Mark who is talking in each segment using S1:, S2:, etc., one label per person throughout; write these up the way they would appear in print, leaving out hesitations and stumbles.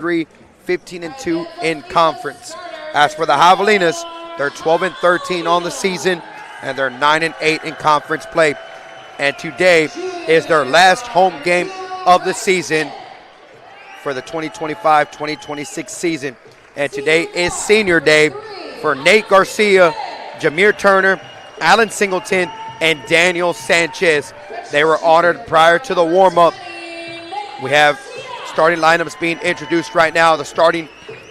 S1: 3, 15-2 in conference. As for the Havalinas, they're 12-13 on the season, and they're 9-8 in conference play. And today is their last home game of the season for the 2025-2026 season. And today is senior day for Nate Garcia, Jameer Turner, Alan Singleton, and Daniel Sanchez. They were honored prior to the warm-up. We have starting lineups being introduced right now. The starting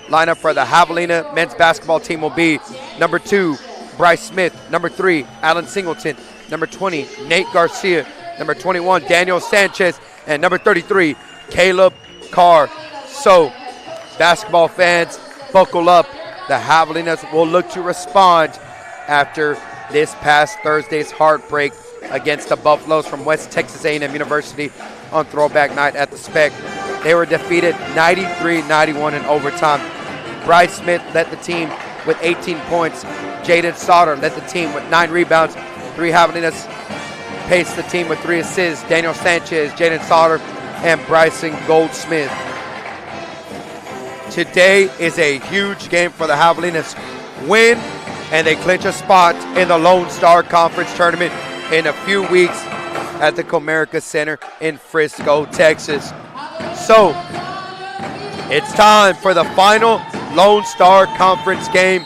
S1: lineup for the Javelina men's basketball team will be number 2, Bryce Smith, number 3, Alan Singleton, number 20, Nate Garcia, number 21, Daniel Sanchez, and number 33, Caleb Carr. So, basketball fans, buckle up. The Havalinas will look to respond after this past Thursday's heartbreak against the Buffaloes from West Texas A&M University on throwback night at the Spec. They were defeated 93-91 in overtime. Bryce Smith led the team with 18 points. Jaden Sauter led the team with 9 rebounds. 3 Havalinas paced the team with 3 assists. Daniel Sanchez, Jaden Sauter, and Bryson Goldsmith. Today is a huge game for the Havalinas. Win, and they clinch a spot in the Lone Star Conference Tournament in a few weeks at the Comerica Center in Frisco, Texas. So, it's time for the final Lone Star Conference game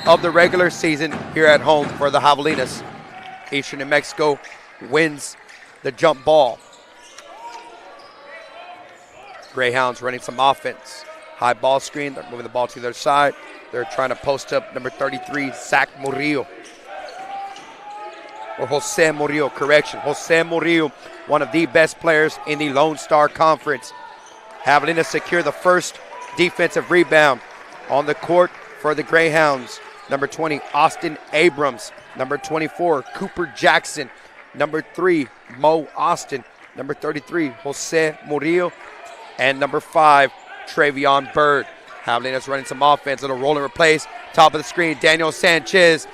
S1: of the regular season here at home for the Havalinas. Eastern New Mexico wins the jump ball. Greyhounds running some offense. High ball screen, they're moving the ball to their side. They're trying to post up number 33, Zach Murillo. Or Jose Murillo, correction. Jose Murillo, one of the best players in the Lone Star Conference. Havalinas secure the first defensive rebound on the court for the Greyhounds. Number 20, Austin Abrams. Number 24, Cooper Jackson. Number 3, Mo Austin. Number 33, Jose Murillo. And number 5, Travion Bird. Havalinas running some offense, little roll and replace. Top of the screen, Daniel Sanchez.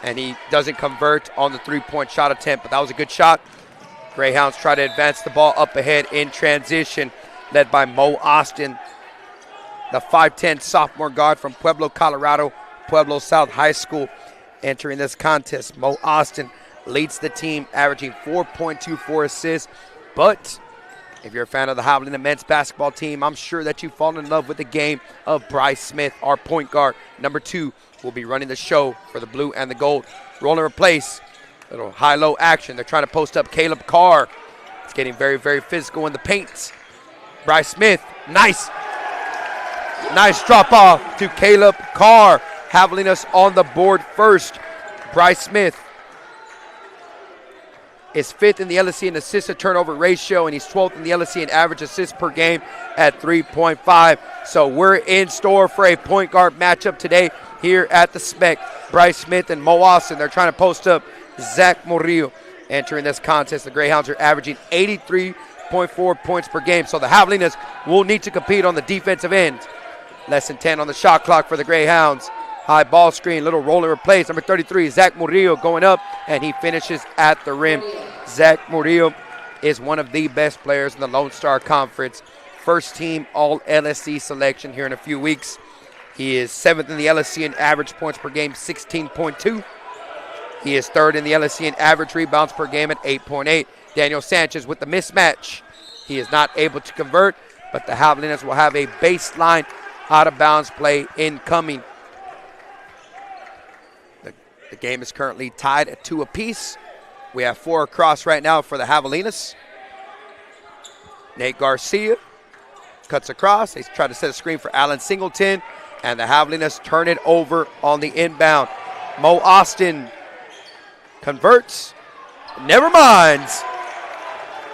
S1: And he doesn't convert on the 3-point shot attempt, but that was a good shot. Greyhounds try to advance the ball up ahead in transition, led by Mo Austin, the 5'10 sophomore guard from Pueblo, Colorado, Pueblo South High School, entering this contest. Mo Austin leads the team, averaging 4.24 assists. But if you're a fan of the Javelina men's basketball team, I'm sure that you've fallen in love with the game of Bryce Smith, our point guard. Number 2 will be running the show for the blue and the gold. Roll and replace. Little high-low action. They're trying to post up Caleb Carr. It's getting very, very physical in the paint. Bryce Smith, nice drop off to Caleb Carr. Havalinas on the board first. Bryce Smith is 5th in the LSC in assist to turnover ratio, and he's 12th in the LSC in average assists per game at 3.5. So we're in store for a point guard matchup today here at the Spec. Bryce Smith and Mo Austin, they're trying to post up Zach Murillo. Entering this contest, the Greyhounds are averaging 83.4 points per game. So the Havalinas will need to compete on the defensive end. Less than 10 on the shot clock for the Greyhounds. High ball screen, little roll and replace. Number 33, Zach Murillo going up, and he finishes at the rim. Zach Murillo is one of the best players in the Lone Star Conference. First team All-LSC selection here in a few weeks. He is 7th in the LSC in average points per game, 16.2. He is 3rd in the LSC in average rebounds per game at 8.8. Daniel Sanchez with the mismatch. He is not able to convert, but the Havalinas will have a baseline out-of-bounds play incoming. The game is currently tied at 2 apiece. We have 4 across right now for the Havalinas. Nate Garcia cuts across. They try to set a screen for Alan Singleton, and the Havalinas turn it over on the inbound. Mo Austin converts. Never minds.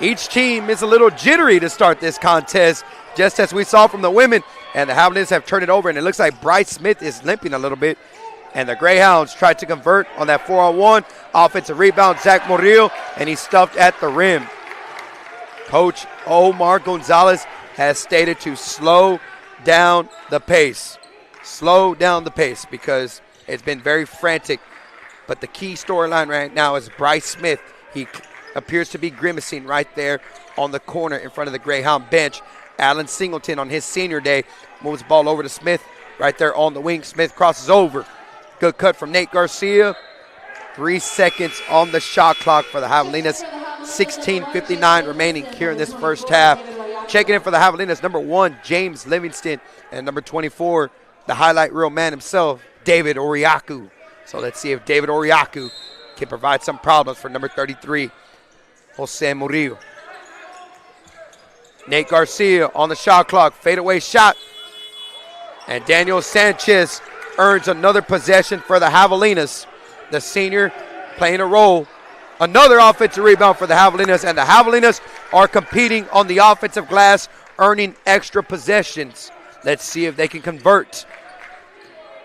S1: Each team is a little jittery to start this contest, just as we saw from the women, and the Havalinas have turned it over, and it looks like Bryce Smith is limping a little bit. And the Greyhounds tried to convert on that 4-on-1. Offensive rebound, Zach Murillo, and he's stuffed at the rim. Coach Omar Gonzalez has stated to slow down the pace. Slow down the pace because it's been very frantic. But the key storyline right now is Bryce Smith. He appears to be grimacing right there on the corner in front of the Greyhound bench Alan Singleton on his senior day moves the ball over to Smith right there on the wing. Smith crosses over. Good cut from Nate Garcia. 3 seconds on the shot clock for the Havalinas. 16:59 remaining here in this first half. Checking in for the Havalinas, number 1, James Livingston, and number 24, the highlight reel man himself, David Oriaku. So let's see if David Oriaku can provide some problems for number 33, Jose Murillo. Nate Garcia on the shot clock, fadeaway shot. And Daniel Sanchez earns another possession for the Havalinas. The senior playing a role. Another offensive rebound for the Havalinas, and the Havalinas are competing on the offensive glass, earning extra possessions. Let's see if they can convert.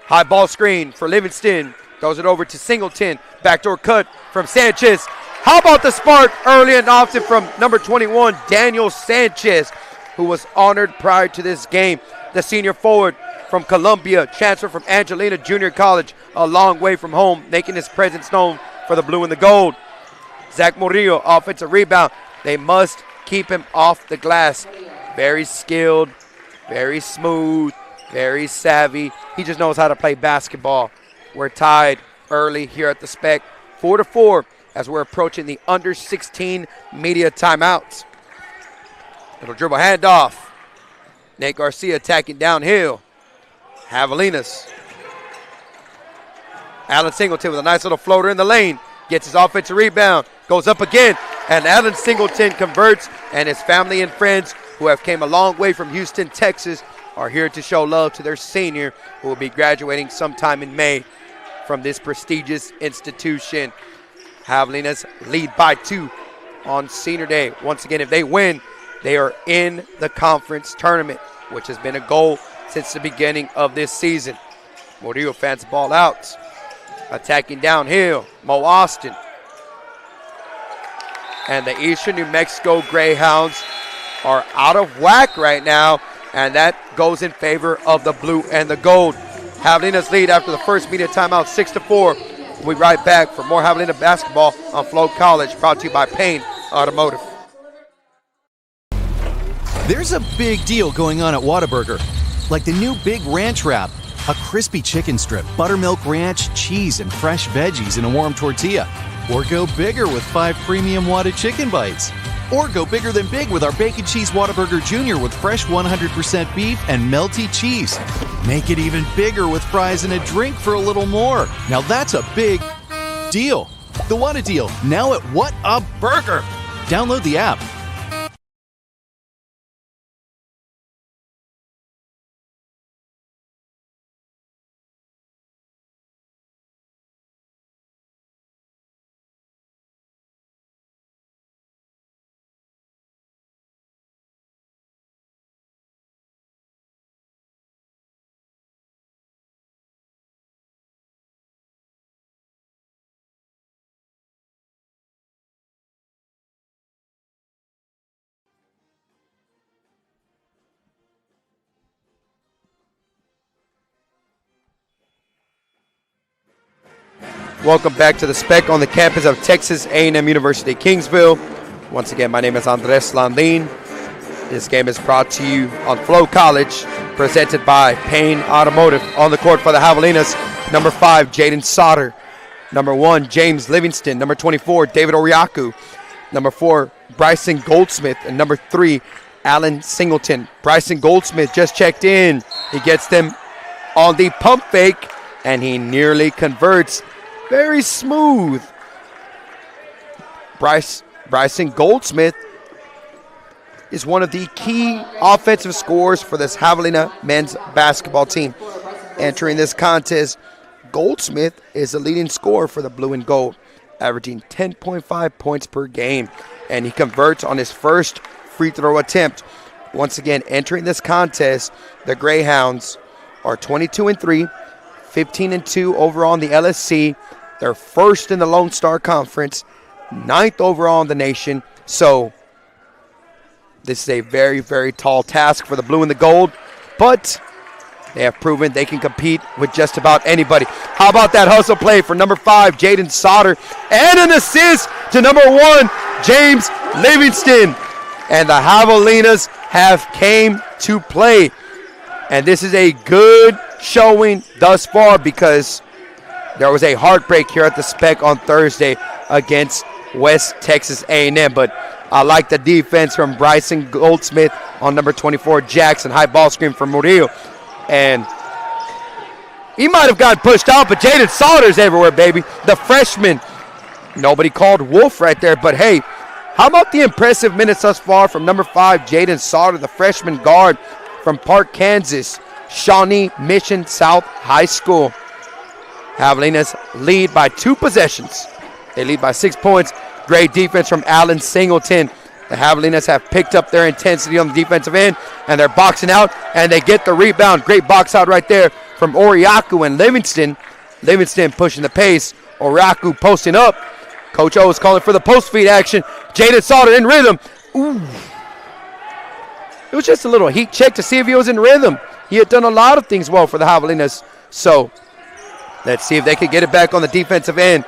S1: High ball screen for Livingston. Throws it over to Singleton. Backdoor cut from Sanchez. How about the spark early and often from number 21, Daniel Sanchez, who was honored prior to this game. The senior forward from Columbia, transfer from Angelina Junior College, a long way from home, making his presence known for the blue and the gold. Zach Murillo, offensive rebound. They must keep him off the glass. Very skilled, very smooth, very savvy. He just knows how to play basketball. We're tied early here at the Spec, 4-4, as we're approaching the under 16 media timeouts. Little dribble handoff. Nate Garcia attacking downhill. Havalinas. Alan Singleton with a nice little floater in the lane. Gets his offensive rebound. Goes up again. And Alan Singleton converts. And his family and friends who have came a long way from Houston, Texas, are here to show love to their senior who will be graduating sometime in May from this prestigious institution. Havalinas lead by 2 on senior day. Once again, if they win, they are in the conference tournament, which has been a goal since the beginning of this season. Murillo fans the ball out. Attacking downhill, Mo Austin. And the Eastern New Mexico Greyhounds are out of whack right now, and that goes in favor of the blue and the gold. Havalinas lead after the first media timeout, 6-4. We'll be right back for more Havalina basketball on Flow College, brought to you by Payne Automotive.
S2: There's a big deal going on at Whataburger, like the new Big Ranch Wrap, a crispy chicken strip, buttermilk ranch, cheese, and fresh veggies in a warm tortilla. Or go bigger with 5 premium Whata chicken bites. Or go bigger than big with our Bacon Cheese Whataburger Jr. with fresh 100% beef and melty cheese. Make it even bigger with fries and a drink for a little more. Now that's a big deal. The Whata deal, now at What a Burger. Download the app.
S1: Welcome back to the Spec on the campus of Texas A&M University, Kingsville. Once again, my name is Andres Landin. This game is brought to you on Flow College, presented by Payne Automotive. On the court for the Havalinas, number 5, Jaden Sauter. Number 1, James Livingston. Number 24, David Oriaku. Number 4, Bryson Goldsmith. And number 3, Alan Singleton. Bryson Goldsmith just checked in. He gets them on the pump fake, and he nearly converts. Very smooth. Bryson Goldsmith is one of the key offensive scorers for this Havalina men's basketball team. Entering this contest, Goldsmith is the leading scorer for the blue and gold, averaging 10.5 points per game, and he converts on his first free throw attempt. Once again, entering this contest, the Greyhounds are 22-3, 15-2 overall in the LSC. They're first in the Lone Star Conference, 9th overall in the nation. So this is a very, very tall task for the blue and the gold, but they have proven they can compete with just about anybody. How about that hustle play for number 5, Jaden Sauter, and an assist to number 1, James Livingston. And the Havalinas have came to play. And this is a good showing thus far because there was a heartbreak here at the Spec on Thursday against West Texas A&M. But I like the defense from Bryson Goldsmith on number 24, Jackson. High ball screen from Murillo. And he might have gotten pushed out, but Jaden Sauter's everywhere, baby. The freshman. Nobody called Wolf right there, but hey, how about the impressive minutes thus far from number 5, Jaden Sauter, the freshman guard from Park, Kansas, Shawnee Mission South High School. Havalinas lead by 2 possessions. They lead by 6 points. Great defense from Allen Singleton. The Havalinas have picked up their intensity on the defensive end, and they're boxing out, and they get the rebound. Great box out right there from Oriaku and Livingston. Livingston pushing the pace. Oriaku posting up. Coach O is calling for the post feed action. Jaden Sauter in rhythm. Ooh. It was just a little heat check to see if he was in rhythm. He had done a lot of things well for the Havalinas. So let's see if they can get it back on the defensive end.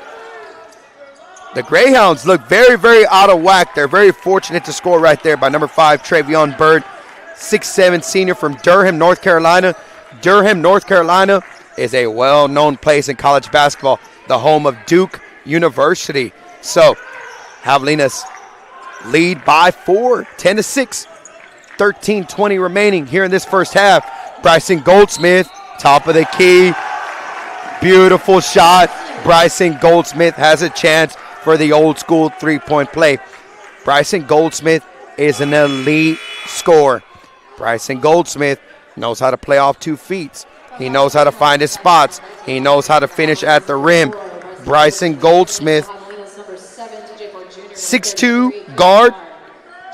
S1: The Greyhounds look very, very out of whack. They're very fortunate to score right there by number 5, Travion Bird, 6'7" senior from Durham, North Carolina. Durham, North Carolina is a well-known place in college basketball, the home of Duke University. So Havalinas lead by 4, 10-6, 13:20 remaining here in this first half. Bryson Goldsmith, top of the key. Beautiful shot. Bryson Goldsmith has a chance for the old school three-point play. Bryson Goldsmith is an elite scorer. Bryson Goldsmith knows how to play off 2 feet. He knows how to find his spots. He knows how to finish at the rim. Bryson Goldsmith, 6'2" guard,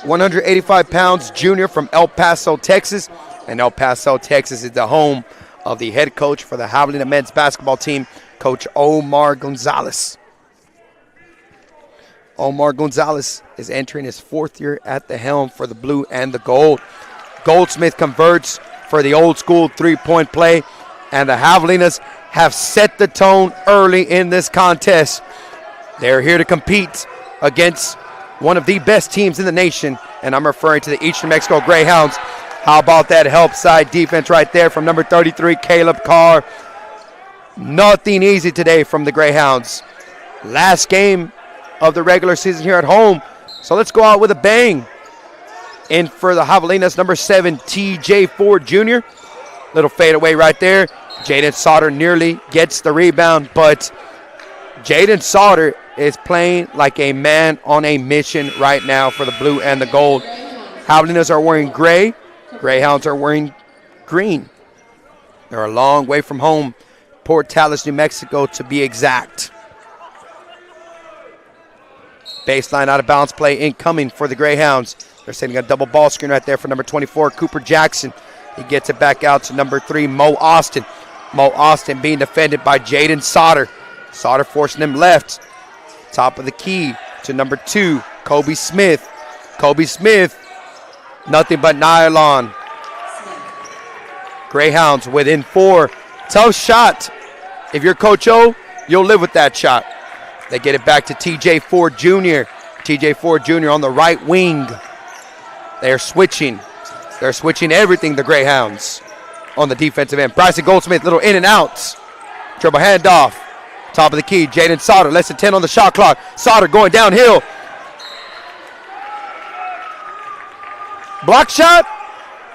S1: 185 pounds, junior from El Paso, Texas. And El Paso, Texas is the home of the head coach for the Javelina men's basketball team, Coach Omar Gonzalez. Omar Gonzalez is entering his 4th year at the helm for the blue and the gold. Goldsmith converts for the old school three-point play, and the Javelinas have set the tone early in this contest. They're here to compete against one of the best teams in the nation, and I'm referring to the Eastern Mexico Greyhounds. How about that help side defense right there from number 33, Caleb Carr. Nothing easy today from the Greyhounds. Last game of the regular season here at home, so let's go out with a bang. In for the Javelinas, number 7, TJ Ford Jr. Little fadeaway right there. Jaden Sauter nearly gets the rebound, but Jaden Sauter is playing like a man on a mission right now for the blue and the gold. Javelinas are wearing gray. Greyhounds are wearing green. They're a long way from home. Port Tallis, New Mexico, to be exact. Baseline out of bounds play incoming for the Greyhounds. They're setting a double ball screen right there for number 24, Cooper Jackson. He gets it back out to number 3, Mo Austin. Mo Austin being defended by Jaden Sauter. Sauter forcing him left. Top of the key to number 2, Kobe Smith. Kobe Smith, nothing but nylon. Greyhounds within 4. Tough shot. If you're Coach O, you'll live with that shot. They get it back to TJ Ford Jr. TJ Ford Jr. on the right wing. They're switching. They're switching everything, the Greyhounds, on the defensive end. Bryson Goldsmith, little in and outs. Dribble handoff. Top of the key, Jaden Sauter, less than 10 on the shot clock. Sauter going downhill. Block shot,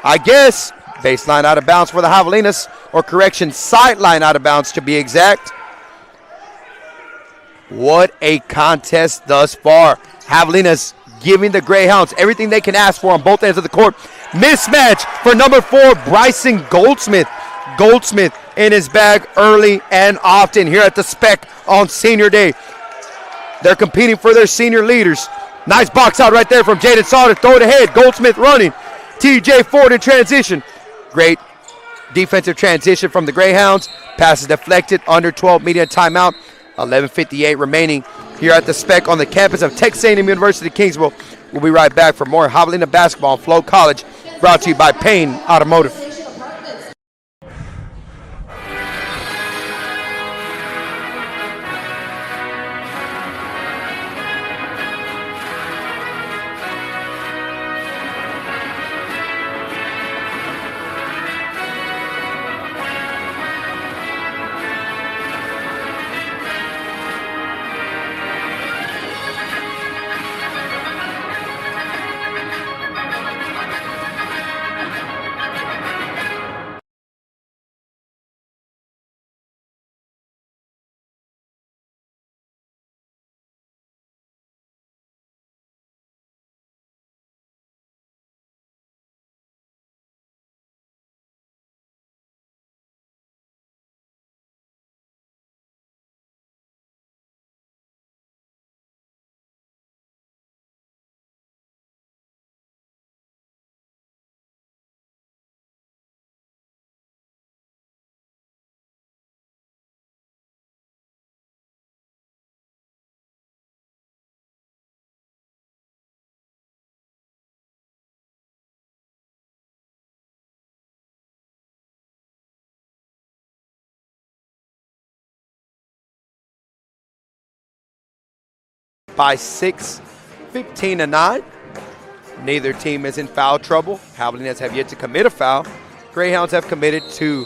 S1: I guess. Baseline out of bounds for the Javelinas, or correction, sideline out of bounds to be exact. What a contest thus far. Javelinas giving the Greyhounds everything they can ask for on both ends of the court. Mismatch for number 4, Bryson Goldsmith. Goldsmith in his bag early and often here at the Spec on senior day. They're competing for their senior leaders. Nice box out right there from Jaden Sauter. Throw it ahead. Goldsmith running. TJ Ford in transition. Great defensive transition from the Greyhounds. Passes deflected. Under 12 media timeout. 11:58 remaining here at the Spec on the campus of Texas A&M University, Kingsville. We'll be right back for more Javelina basketball on Flow College, brought to you by Payne Automotive. by 6, 15-9. Neither team is in foul trouble. Havalinas have yet to commit a foul. Greyhounds have committed 2.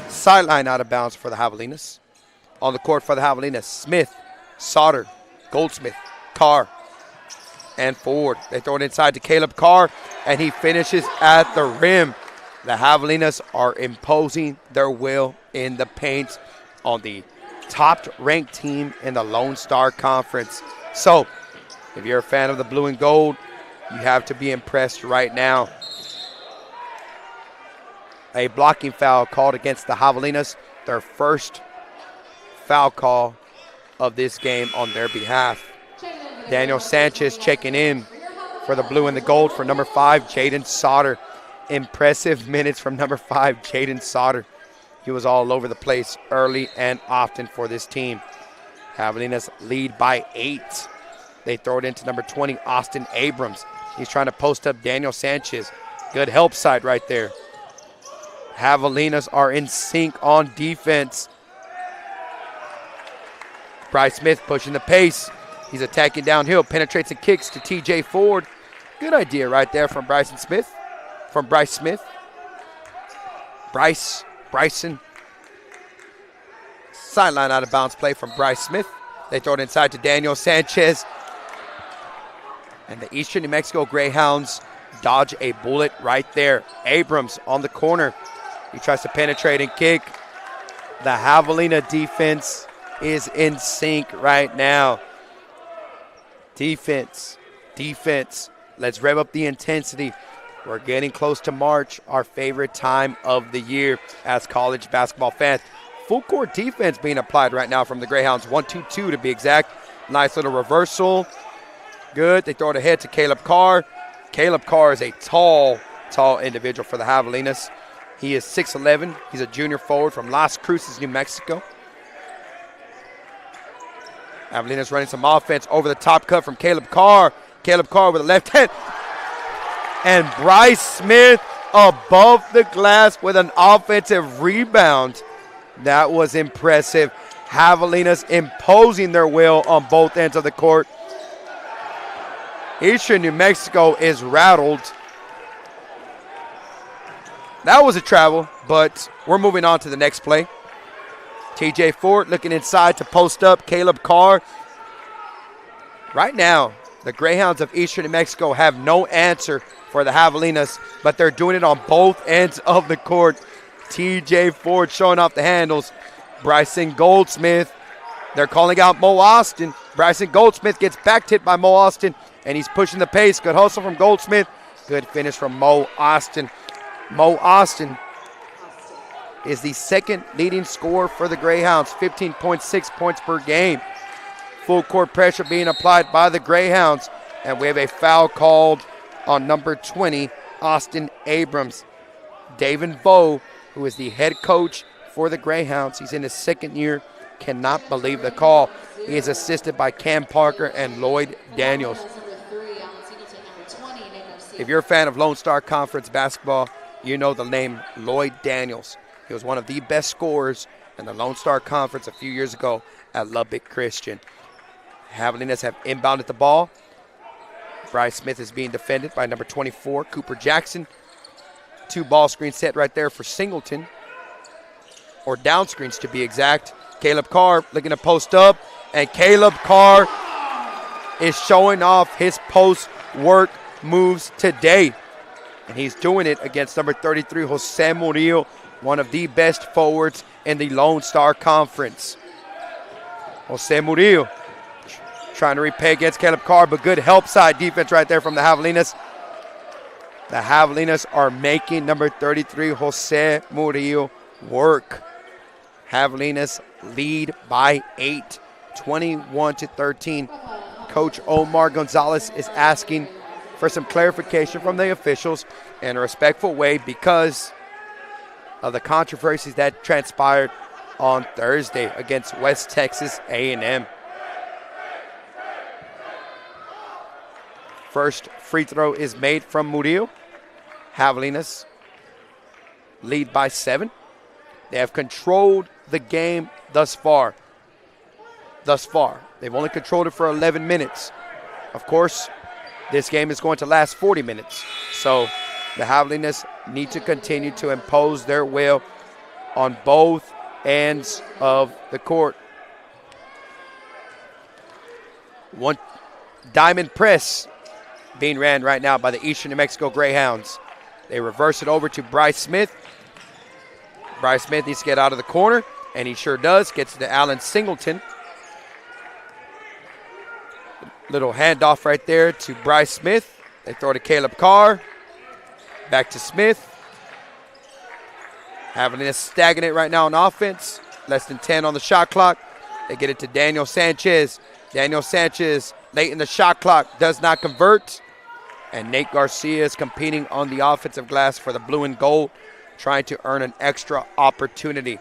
S1: Sideline out of bounds for the Havalinas. On the court for the Havalinas, Smith, Sauter, Goldsmith, Carr, and Ford. They throw it inside to Caleb Carr, and he finishes at the rim. The Havalinas are imposing their will in the paint on the top-ranked team in the Lone Star Conference. So, if you're a fan of the blue and gold, you have to be impressed right now. A blocking foul called against the Havalinas, their first foul call of this game on their behalf. Daniel Sanchez checking in for the blue and the gold for number 5, Jaden Sauter. Impressive minutes from number 5, Jaden Sauter. He was all over the place early and often for this team. Havalinas lead by 8. They throw it into number 20, Austin Abrams. He's trying to post up Daniel Sanchez. Good help side right there. Havalinas are in sync on defense. Bryce Smith pushing the pace. He's attacking downhill, penetrates and kicks to TJ Ford. Good idea right there from Bryce Smith. Bryson. Sideline out of bounds play from Bryce Smith. They throw it inside to Daniel Sanchez. And the Eastern New Mexico Greyhounds dodge a bullet right there. Abrams on the corner. He tries to penetrate and kick. The Javelina defense is in sync right now. Defense. Let's rev up the intensity. We're getting close to March, our favorite time of the year as college basketball fans. Full court defense being applied right now from the Greyhounds. 1-2-2 to be exact. Nice little reversal. Good. They throw it ahead to Caleb Carr. Caleb Carr is a tall individual for the Havalinas. He is 6'11". He's a junior forward from Las Cruces, New Mexico. Havalinas running some offense over the top cut from Caleb Carr. Caleb Carr with a left hand. And Bryce Smith above the glass with an offensive rebound. That was impressive. Havalinas imposing their will on both ends of the court. Eastern New Mexico is rattled. That was a travel, but we're moving on to the next play. TJ Ford looking inside to post up Caleb Carr. Right now, the Greyhounds of Eastern New Mexico have no answer for the Havalinas, but they're doing it on both ends of the court. TJ Ford showing off the handles. Bryson Goldsmith. They're calling out Mo Austin. Bryson Goldsmith gets back hit by Mo Austin, and he's pushing the pace. Good hustle from Goldsmith. Good finish from Mo Austin. Mo Austin is the second leading scorer for the Greyhounds, 15.6 points per game. Full court pressure being applied by the Greyhounds, and we have a foul called on number 20, Austin Abrams. David Bowe, who is the head coach for the Greyhounds, he's in his second year, cannot believe the call. He is assisted by Cam Parker and Lloyd Daniels. If you're a fan of Lone Star Conference basketball, you know the name Lloyd Daniels. He was one of the best scorers in the Lone Star Conference a few years ago at Lubbock Christian. Havalinas have inbounded the ball. Bryce Smith is being defended by number 24, Cooper Jackson. 2 ball screens set right there for Singleton, or down screens to be exact. Caleb Carr looking to post up, and Caleb Carr is showing off his post work moves today. And he's doing it against number 33, Jose Murillo, one of the best forwards in the Lone Star Conference. Jose Murillo trying to repay against Caleb Carr, but good help side defense right there from the Havalinas. The Havalinas are making number 33, Jose Murillo, work. Havalinas lead by 8, 21-13. Coach Omar Gonzalez is asking for some clarification from the officials in a respectful way because of the controversies that transpired on Thursday against West Texas A&M. First free throw is made from Murillo. Havalinas lead by 7. They have controlled the game thus far. They've They've only controlled it for 11 minutes. Of course, this game is going to last 40 minutes. So the Havalinas need to continue to impose their will on both ends of the court. One diamond press being ran right now by the Eastern New Mexico Greyhounds. They reverse it over to Bryce Smith. Bryce Smith needs to get out of the corner, and he sure does. Gets to Alan Singleton. Little handoff right there to Bryce Smith. They throw to Caleb Carr. Back to Smith. Havalinas stagnant right now on offense. Less than 10 on the shot clock. They get it to Daniel Sanchez. Daniel Sanchez, late in the shot clock, does not convert. And Nate Garcia is competing on the offensive glass for the blue and gold, trying to earn an extra opportunity.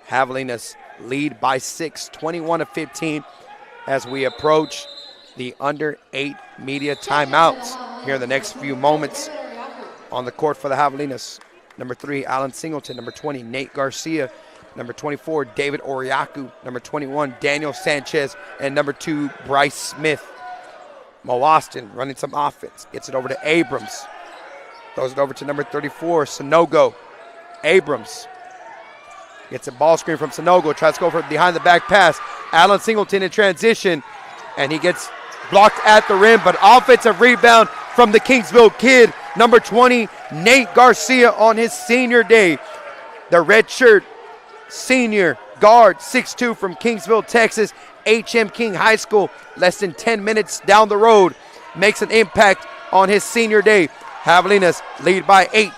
S1: Havalinas lead by 6, 21-15, as we approach the under 8 media timeouts here in the next few moments. On the court for the Havalinas, number 3, Alan Singleton. Number 20, Nate Garcia. Number 24, David Oriaku. Number 21, Daniel Sanchez. And number 2, Bryce Smith. Mo Austin running some offense. Gets it over to Abrams. Throws it over to number 34, Sonogo. Abrams gets a ball screen from Sonogo. Tries to go for a behind the back pass. Alan Singleton in transition. And he gets blocked at the rim. But offensive rebound from the Kingsville kid. Number 20, Nate Garcia on his senior day. The red shirt senior guard, 6'2", from Kingsville, Texas, H&M-King High School, less than 10 minutes down the road, makes an impact on his senior day. Havalinas lead by 8.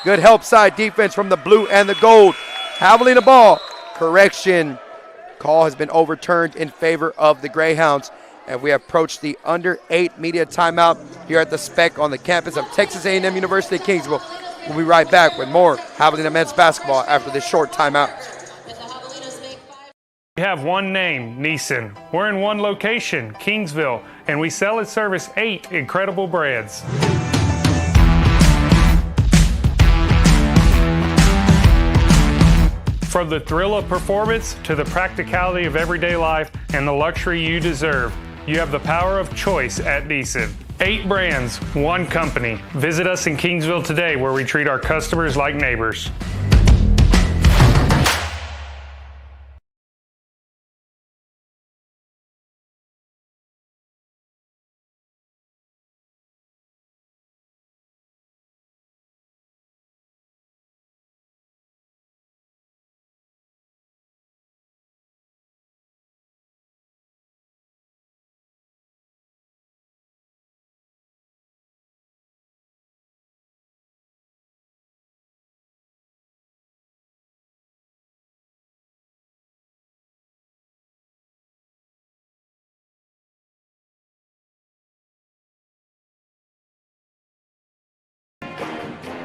S1: Good help side defense from the blue and the gold. Javelina ball. Correction. Call has been overturned in favor of the Greyhounds. And we approach the under 8 media timeout here at the Spec on the campus of Texas A&M University Kingsville. We'll be right back with more Javelina men's basketball after this short timeout.
S3: We have one name, Neeson. We're in one location, Kingsville, and we sell and service 8 incredible breads. From the thrill of performance to the practicality of everyday life and the luxury you deserve, you have the power of choice at Neeson. 8 brands, 1 company. Visit us in Kingsville today, where we treat our customers like neighbors.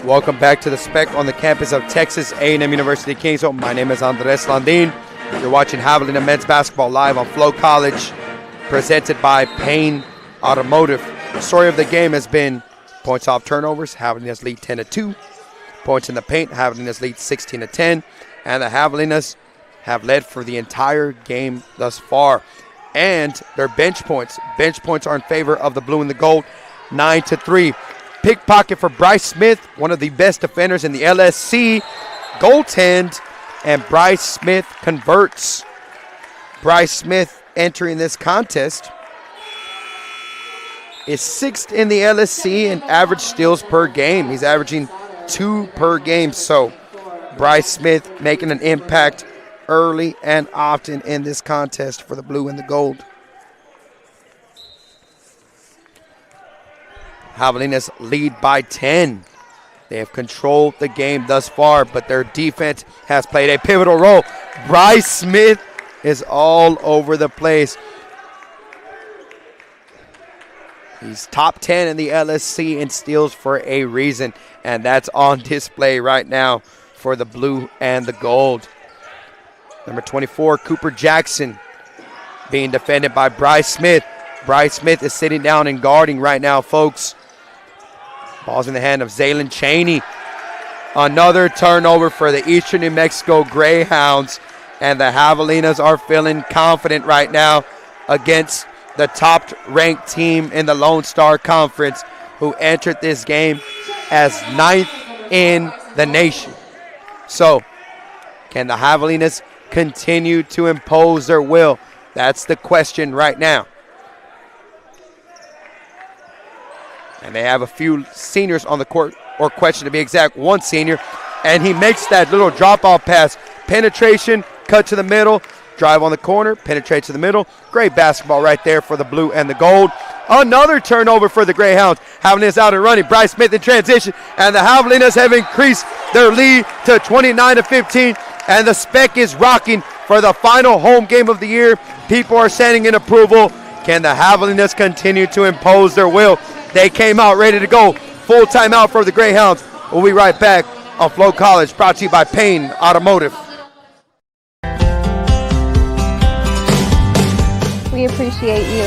S1: Welcome back to the Spec on the campus of Texas A&M University Kingsville. My name is Andres Landin. You're watching Javelina men's basketball live on Flow College, presented by Payne Automotive. The story of the game has been points off turnovers. Javelinas lead 10-2. Points in the paint. Javelinas lead 16-10. And the Javelinas have led for the entire game thus far. And their bench points. Bench points are in favor of the blue and the gold, 9-3. Pickpocket for Bryce Smith, one of the best defenders in the LSC. Goaltend, and Bryce Smith converts. Bryce Smith entering this contest is 6th in the LSC in average steals per game. He's averaging 2 per game. So Bryce Smith making an impact early and often in this contest for the blue and the gold. Havalinas lead by 10. They have controlled the game thus far, but their defense has played a pivotal role. Bryce Smith is all over the place. He's top 10 in the LSC in steals for a reason, and that's on display right now for the blue and the gold. Number 24, Cooper Jackson, being defended by Bryce Smith. Bryce Smith is sitting down and guarding right now, folks. Ball's in the hand of Zaylen Cheney. Another turnover for the Eastern New Mexico Greyhounds. And the Havalinas are feeling confident right now against the top-ranked team in the Lone Star Conference, who entered this game as 9th in the nation. So, can the Havalinas continue to impose their will? That's the question right now. And they have a few seniors on the court, or question to be exact, one senior, and he makes that little drop-off pass. Penetration, cut to the middle, drive on the corner, penetrate to the middle. Great basketball right there for the blue and the gold. Another turnover for the Greyhounds. Havalinas out and running. Bryce Smith in transition, and the Havalinas have increased their lead to 29-15, and the Spec is rocking for the final home game of the year. People are standing in approval. Can the Havalinas continue to impose their will? They came out ready to go. Full timeout for the Greyhounds. We'll be right back on Flow College, brought to you by Payne Automotive.
S4: We appreciate you.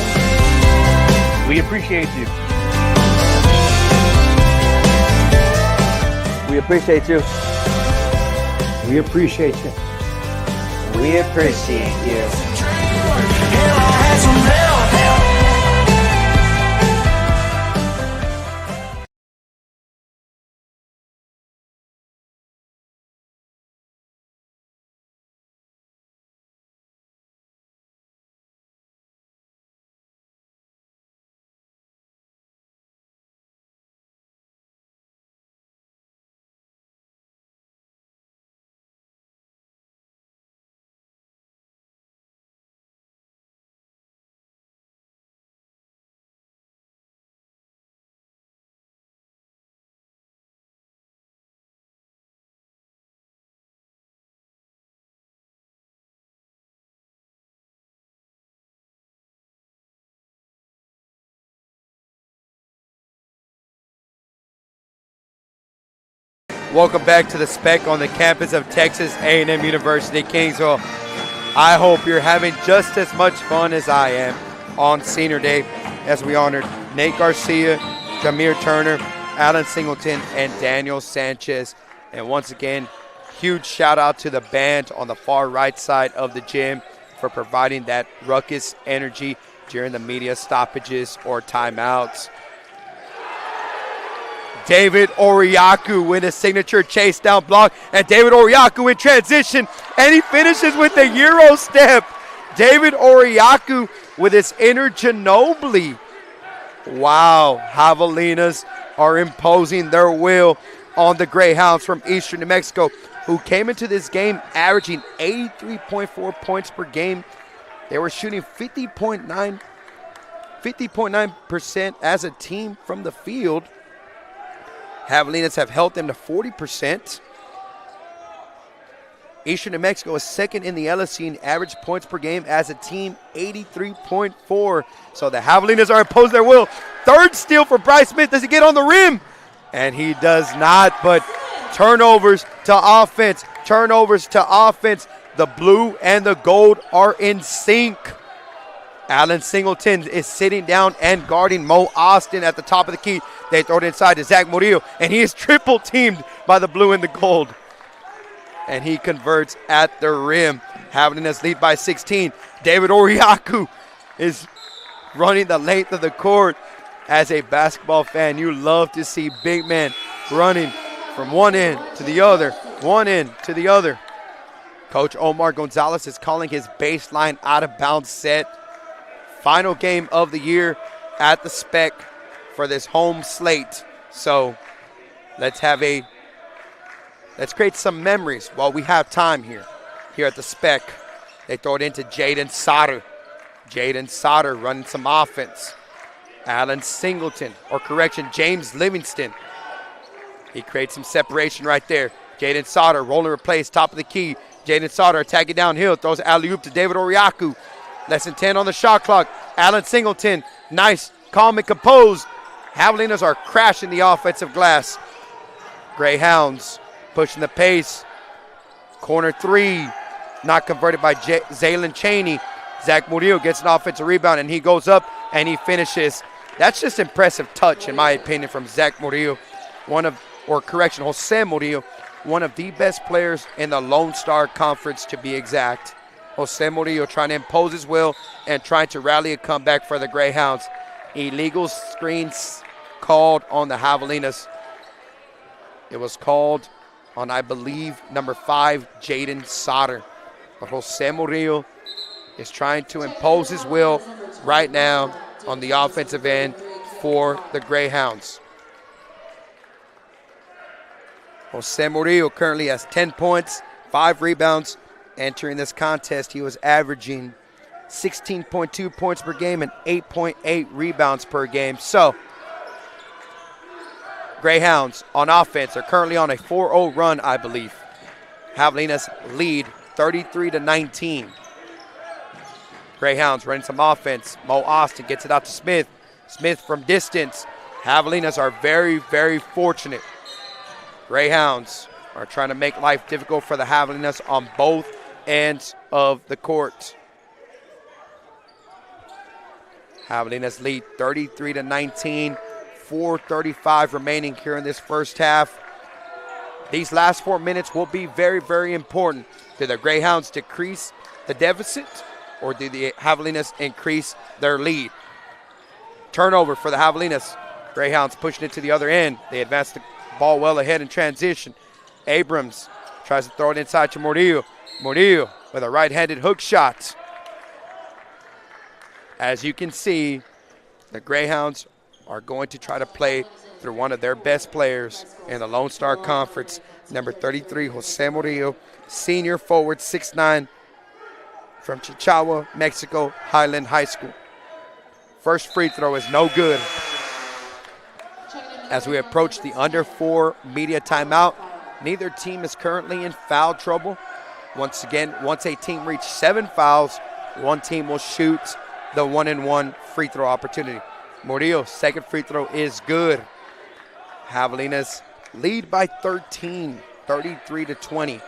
S5: We appreciate you. We appreciate you.
S6: We appreciate you.
S5: We appreciate you.
S1: Welcome back to the Spec on the campus of Texas A&M University, Kingsville. I hope you're having just as much fun as I am on Senior Day as we honored Nate Garcia, Jameer Turner, Alan Singleton, and Daniel Sanchez. And once again, huge shout out to the band on the far right side of the gym for providing that ruckus energy during the media stoppages or timeouts. David Oriaku with a signature chase down block, and David Oriaku in transition, and he finishes with a Euro step. David Oriaku with his inner Ginobili. Wow, Havalinas are imposing their will on the Greyhounds from Eastern New Mexico, who came into this game averaging 83.4 points per game. They were shooting 50.9% as a team from the field. Havalinas have held them to 40%. Eastern New Mexico is second in the LSC in average points per game as a team, 83.4. So the Havalinas are imposing their will. Third steal for Bryce Smith. Does he get on the rim? And he does not, but turnovers to offense. Turnovers to offense. The blue and the gold are in sync. Alan Singleton is sitting down and guarding Mo Austin at the top of the key. They throw it inside to Zach Murillo, and he is triple teamed by the blue and the gold. And he converts at the rim. Havalinas lead by 16. David Oriaku is running the length of the court. As a basketball fan, you love to see big men running from one end to the other, one end to the other. Coach Omar Gonzalez is calling his baseline out-of-bounds set. Final game of the year at the Spec for this home slate. So let's create some memories while we have time here at the Spec. They throw it into Jaden Sauter. Jaden Sauter running some offense. Alan Singleton, or correction, James Livingston. He creates some separation right there. Jaden Sauter, roll and replace, top of the key. Jaden Sauter attacking downhill, throws alley-oop to David Oriaku. Less than 10 on the shot clock. Alan Singleton, nice, calm and composed. Havalinas are crashing the offensive glass. Greyhounds pushing the pace. Corner three, not converted by Zaylen Chaney. Zach Murillo gets an offensive rebound, and he goes up and he finishes. That's just impressive touch, in my opinion, from Zach Murillo. Jose Murillo, one of the best players in the Lone Star Conference to be exact. Jose Murillo trying to impose his will and trying to rally a comeback for the Greyhounds. Illegal screens called on the Havalinas. It was called on, I believe, number 5, Jaden Sauter. But Jose Murillo is trying to impose his will right now on the offensive end for the Greyhounds. Jose Murillo currently has 10 points, 5 rebounds. Entering this contest, he was averaging 16.2 points per game and 8.8 rebounds per game. So, Greyhounds on offense are currently on a 4-0 run, I believe. Havalinas lead 33-19. Greyhounds running some offense. Mo Austin gets it out to Smith. Smith from distance. Havalinas are very, very fortunate. Greyhounds are trying to make life difficult for the Havalinas on both ends of the court. Havalinas lead 33-19. 4:35 remaining here in this first half. These last 4 minutes will be very, very important. Do the Greyhounds decrease the deficit, or do the Havalinas increase their lead? Turnover for the Havalinas. Greyhounds pushing it to the other end. They advance the ball well ahead in transition. Abrams tries to throw it inside to Murillo. Murillo with a right-handed hook shot. As you can see, the Greyhounds are going to try to play through one of their best players in the Lone Star Conference, number 33, Jose Murillo, senior forward, 6'9", from Chihuahua, Mexico, Highland High School. First free throw is no good. As we approach the under 4 media timeout, neither team is currently in foul trouble. Once again, once a team reaches 7 fouls, one team will shoot the 1-and-1 free throw opportunity. Murillo's second free throw is good. Havalinas lead by 13, 33-20.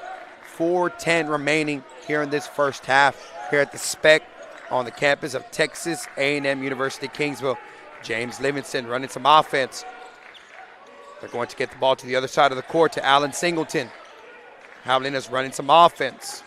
S1: 4:10 remaining here in this first half here at the Spec on the campus of Texas A&M University Kingsville. James Livingston running some offense. They're going to get the ball to the other side of the court to Allen Singleton. Havalinas running some offense.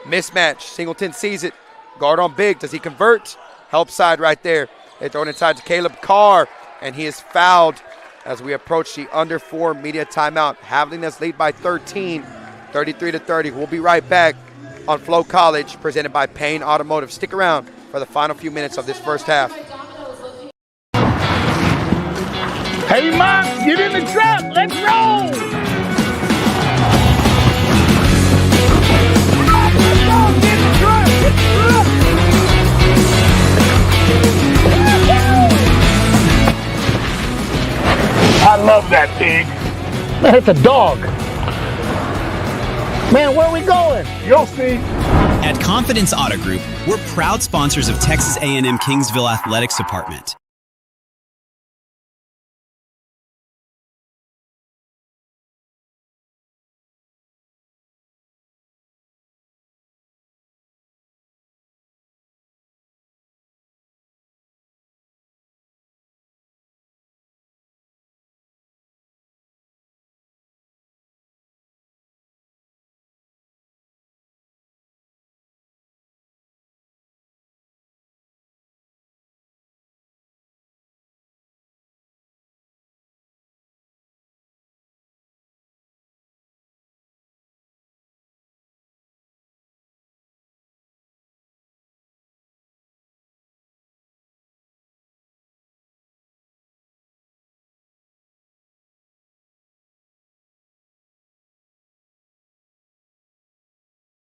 S1: Mismatch. Singleton sees it. Guard on big. Does he convert? Help side right there. They throw it inside to Caleb Carr, and he is fouled as we approach the under 4 media timeout. Havalinas lead by 13, 33-30. We'll be right back on Flow College, presented by Payne Automotive. Stick around for the final few minutes of this first half.
S7: Hey, Mom, get in the truck. Let's roll. I love that pig. Man, it's a dog. Man, where are we going? You'll see.
S8: At Confidence Auto Group, we're proud sponsors of Texas A&M-Kingsville Athletics Department.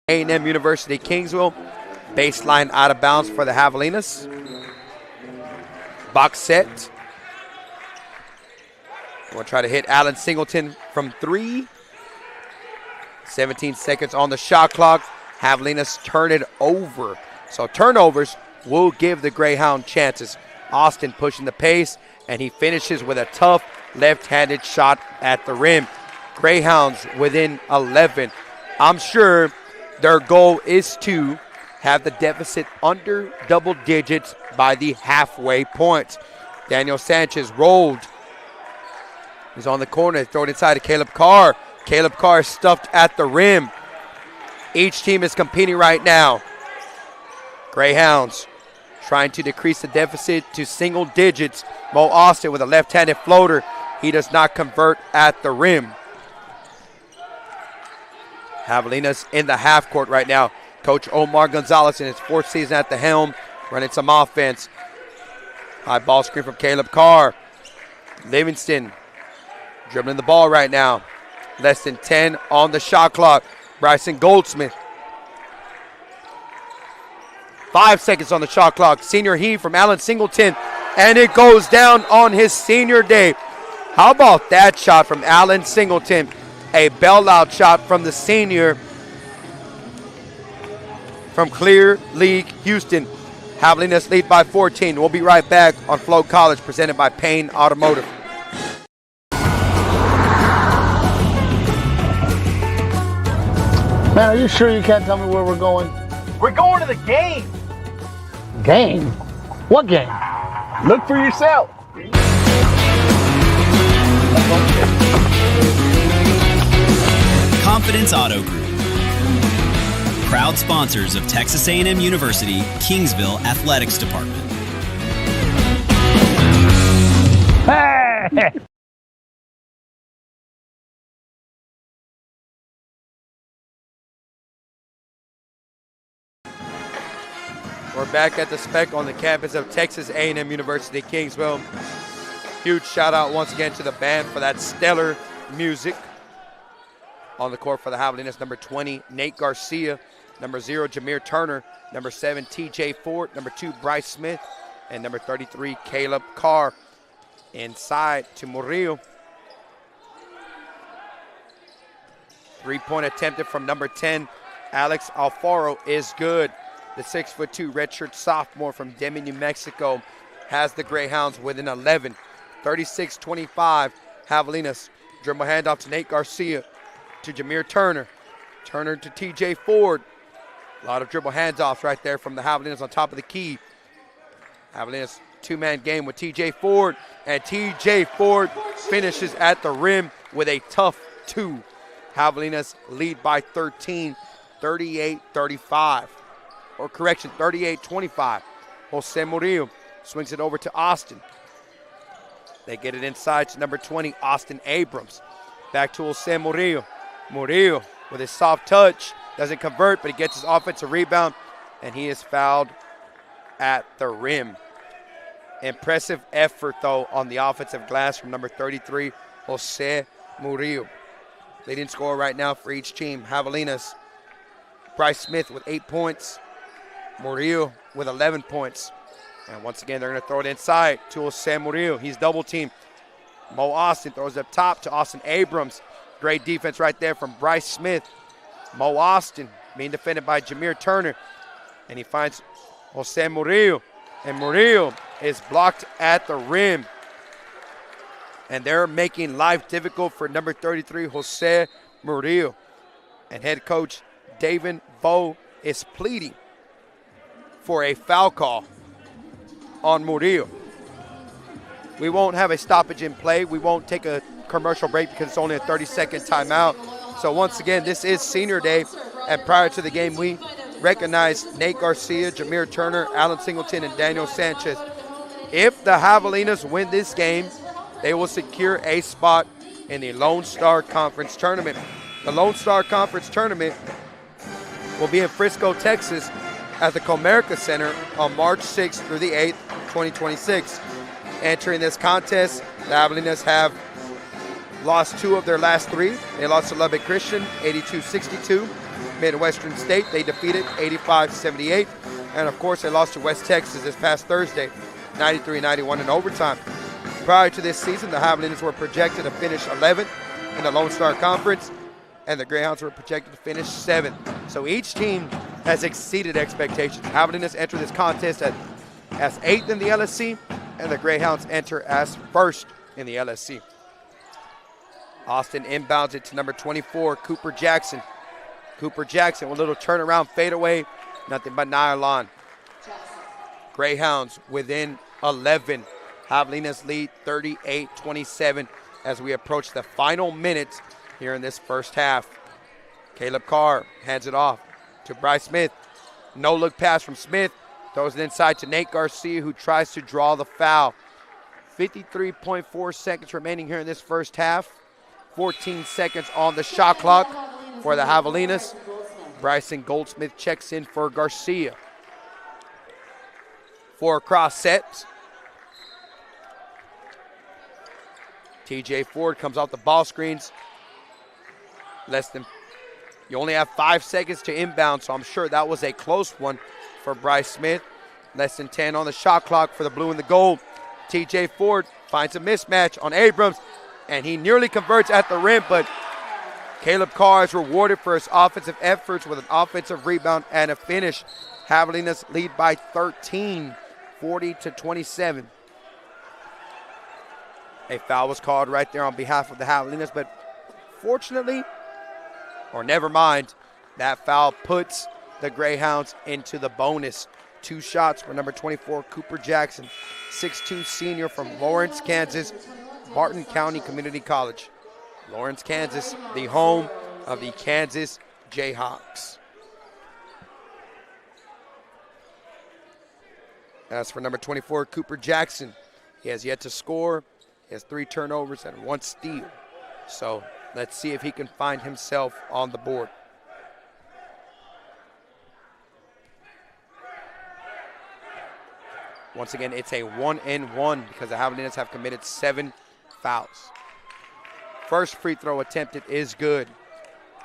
S1: A&M University Kingsville. Baseline out of bounds for the Havalinas. Box set. We'll try to hit Allen Singleton from 3. 17 seconds on the shot clock. Havalinas turn it over. So turnovers will give the Greyhound chances. Austin pushing the pace, and he finishes with a tough left-handed shot at the rim. Greyhounds within 11. I'm sure their goal is to have the deficit under double digits by the halfway point. Daniel Sanchez rolled He's on the corner. Throw it inside to Caleb Carr. Caleb Carr is stuffed at the rim. Each team is competing right now. Greyhounds trying to decrease the deficit to single digits. Mo Austin with a left-handed floater. He does not convert at the rim. Havalinas in the half court right now. Coach Omar Gonzalez in his 4th season at the helm, running some offense. High ball screen from Caleb Carr. Livingston dribbling the ball right now. Less than 10 on the shot clock. Bryson Goldsmith. 5 seconds on the shot clock. Senior heave from Allen Singleton. And it goes down on his senior day. How about that shot from Allen Singleton? A bailout shot from the senior from Clear League Houston. Havalinas lead by 14. We'll be right back on Flow College, presented by Payne Automotive.
S7: Man, are you sure you can't tell me where we're going?
S5: We're going to the game.
S7: Game? What game?
S5: Look for yourself.
S8: Confidence Auto Group. Proud sponsors of Texas A&M University, Kingsville Athletics Department.
S7: Hey!
S1: We're back at the Spec on the campus of Texas A&M University, Kingsville. Huge shout out once again to the band for that stellar music. On the court for the Havalinas, number 20, Nate Garcia. Number 0, Jameer Turner. Number 7, TJ Ford. Number 2, Bryce Smith. And number 33, Caleb Carr. Inside to Murillo. 3-point attempted from number 10, Alex Alfaro is good. The 6'2" redshirt sophomore from Deming, New Mexico has the Greyhounds within 11. 36-25, Havalinas. Dribble handoff to Nate Garcia, to Jameer Turner. Turner to TJ Ford. A lot of dribble handoffs right there from the Havalinas on top of the key. Havalinas two-man game with TJ Ford, and TJ Ford finishes at the rim with a tough 2. Havalinas lead by 13, 38-35. Or correction, 38-25. Jose Murillo swings it over to Austin. They get it inside to number 20, Austin Abrams. Back to Jose Murillo. Murillo with his soft touch. Doesn't convert, but he gets his offensive rebound, and he is fouled at the rim. Impressive effort, though, on the offensive glass from number 33, Jose Murillo. Leading scorer right now for each team, Havalinas. Bryce Smith with 8 points. Murillo with 11 points. And once again, they're going to throw it inside to Jose Murillo. He's double teamed. Mo Austin throws it up top to Austin Abrams. Great defense right there from Bryce Smith. Mo Austin being defended by Jameer Turner. And he finds Jose Murillo. And Murillo is blocked at the rim. And they're making life difficult for number 33, Jose Murillo. And head coach David Bowe is pleading for a foul call on Murillo. We won't have a stoppage in play. We won't take a commercial break because it's only a 30-second timeout. So once again, this is senior day, and prior to the game, we recognize Nate Garcia, Jameer Turner, Allen Singleton, and Daniel Sanchez. If the Havalinas win this game, they will secure a spot in the Lone Star Conference Tournament. The Lone Star Conference Tournament will be in Frisco, Texas, at the Comerica Center on March 6th through the 8th, 2026. Entering this contest, the Havalinas have lost 2 of their last 3. They lost to Lubbock Christian, 82-62. Midwestern State, they defeated 85-78. And of course, they lost to West Texas this past Thursday, 93-91 in overtime. Prior to this season, the Havalinas were projected to finish 11th in the Lone Star Conference, and the Greyhounds were projected to finish 7th. So each team has exceeded expectations. Havalinas enter this contest as 8th in the LSC, and the Greyhounds enter as 1st in the LSC. Austin inbounds it to number 24, Cooper Jackson. Cooper Jackson with a little turnaround fadeaway, nothing but nylon. Greyhounds within 11. Havalinas lead 38-27. as we approach the final minutes here in this first half. Caleb Carr hands it off to Bryce Smith. No look pass from Smith. Throws it inside to Nate Garcia, who tries to draw the foul. 53.4 seconds remaining here in this first half. 14 seconds on the shot clock for the Havalinas. Bryson Goldsmith checks in for Garcia. 4 cross sets. TJ Ford comes off the ball screens. You only have 5 seconds to inbound, so I'm sure that was a close one for Bryce Smith. Less than 10 on the shot clock for the blue and the gold. TJ Ford finds a mismatch on Abrams, and he nearly converts at the rim, but Caleb Carr is rewarded for his offensive efforts with an offensive rebound and a finish. Havalinas lead by 13, 40-27. A foul was called right there on behalf of the Havalinas, but fortunately, or never mind, that foul puts the Greyhounds into the bonus. 2 shots for number 24, Cooper Jackson, 6'2" senior from Lawrence, Kansas, Barton County Community College. Lawrence, Kansas, the home of the Kansas Jayhawks. As for number 24, Cooper Jackson, he has yet to score. He has 3 turnovers and 1 steal. So let's see if he can find himself on the board. Once again, it's a 1-and-1 because the Havalinas have committed 7 fouls. First free throw attempted is good.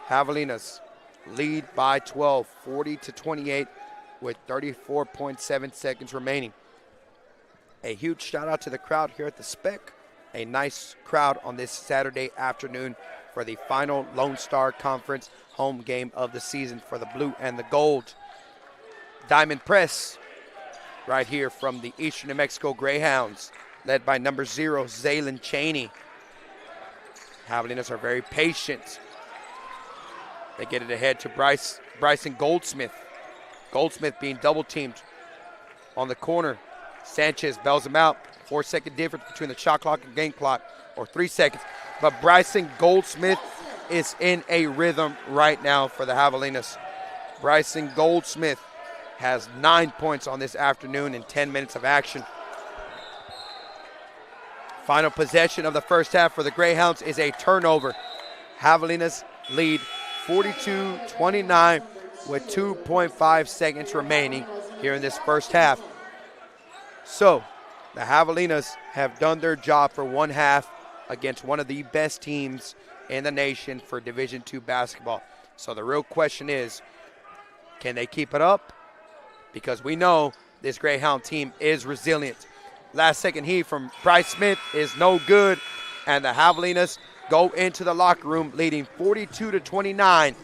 S1: Havalinas lead by 12, 40-28 with 34.7 seconds remaining. A huge shout out to the crowd here at the Spec. A nice crowd on this Saturday afternoon for the final Lone Star Conference home game of the season for the blue and the gold. Diamond Press right here from the Eastern New Mexico Greyhounds, led by number 0, Zaylin Cheney. Havalinas are very patient. They get it ahead to Bryson Goldsmith. Goldsmith being double teamed on the corner. Sanchez bails him out. 4-second difference between the shot clock and game clock, or 3 seconds. But Bryson Goldsmith is in a rhythm right now for the Havalinas. Bryson Goldsmith has 9 points on this afternoon in 10 minutes of action. Final possession of the first half for the Greyhounds is a turnover. Havalinas lead 42-29 with 2.5 seconds remaining here in this first half. So the Havalinas have done their job for one half against one of the best teams in the nation for Division II basketball. So the real question is, can they keep it up? Because we know this Greyhound team is resilient. Last second heat from Bryce Smith is no good, and the Havalinas go into the locker room leading 42-29.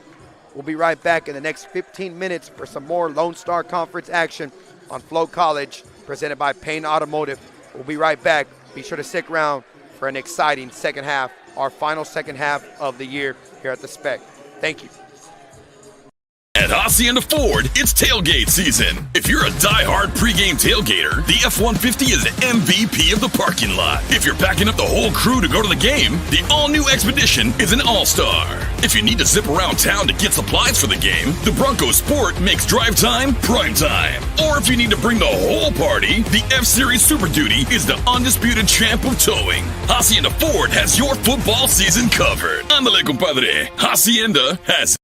S1: We'll be right back in the next 15 minutes for some more Lone Star Conference action on Flow College, presented by Payne Automotive. We'll be right back. Be sure to stick around for an exciting second half, our final second half of the year here at the Spec. Thank you.
S9: At Hacienda Ford, it's tailgate season. If you're a die-hard pregame tailgater, the F-150 is the MVP of the parking lot. If you're packing up the whole crew to go to the game, the all-new Expedition is an all-star. If you need to zip around town to get supplies for the game, the Bronco Sport makes drive time prime time. Or if you need to bring the whole party, the F-Series Super Duty is the undisputed champ of towing. Hacienda Ford has your football season covered. Ándale, compadre. Hacienda has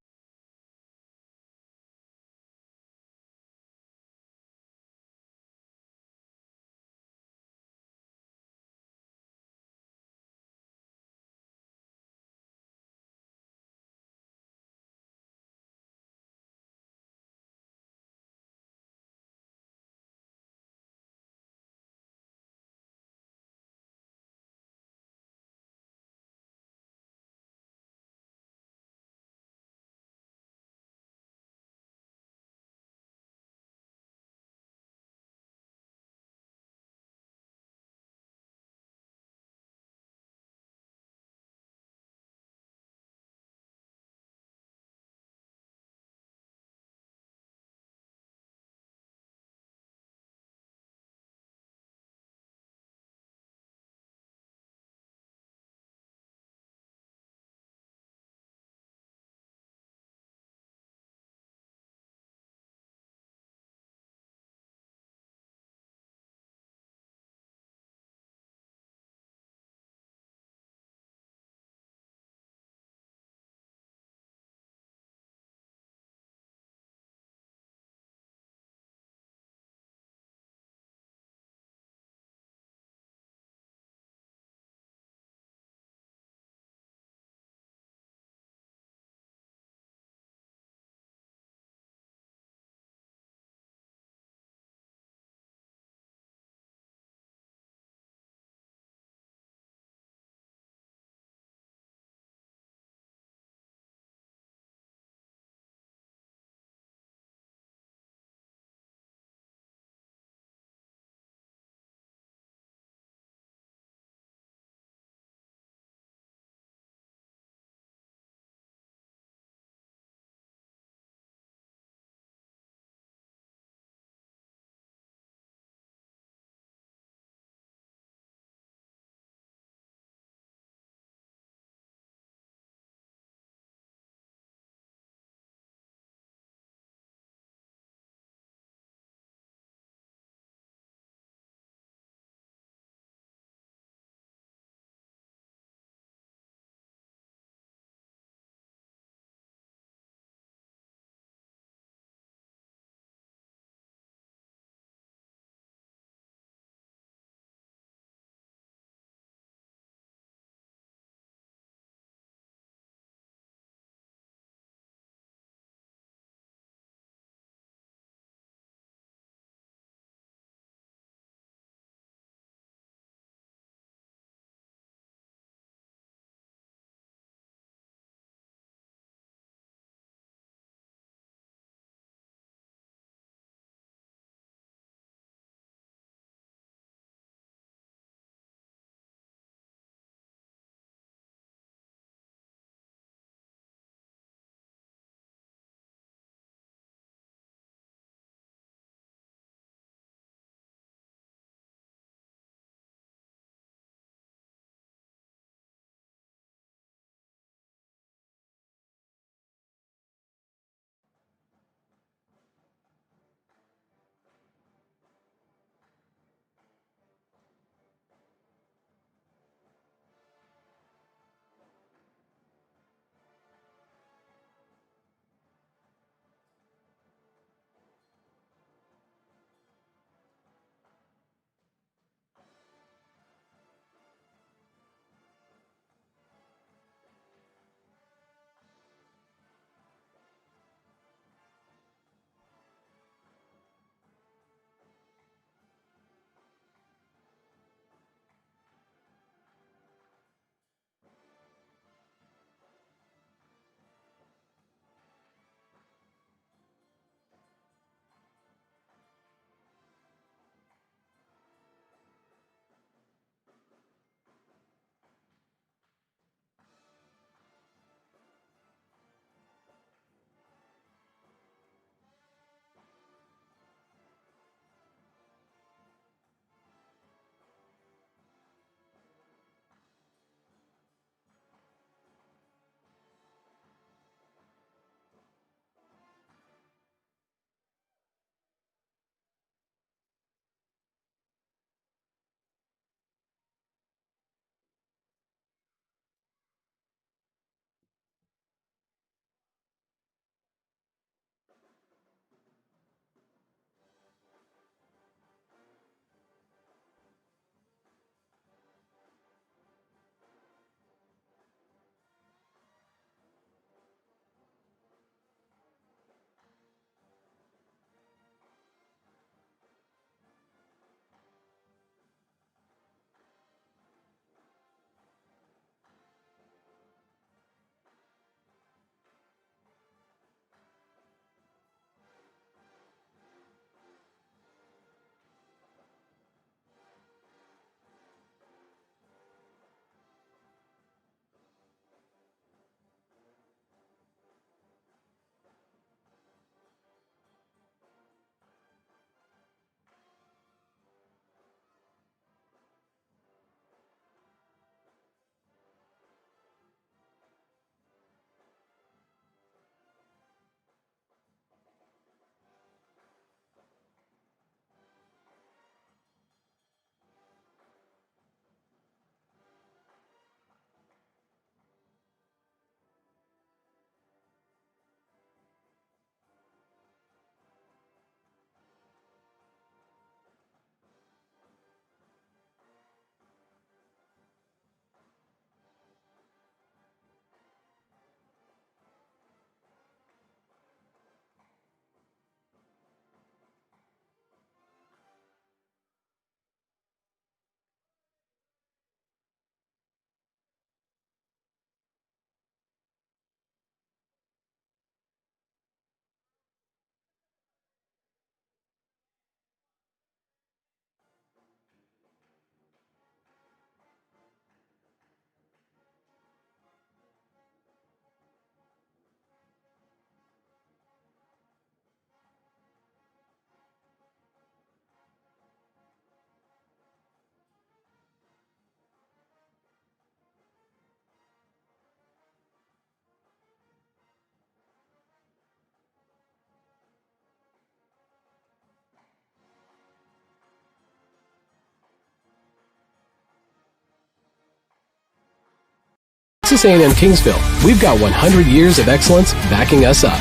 S10: Texas A&M-Kingsville, we've got 100 years of excellence backing us up.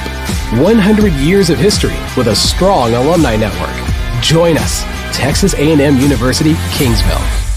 S10: 100 years of history with a strong alumni network. Join us, Texas A&M University, Kingsville.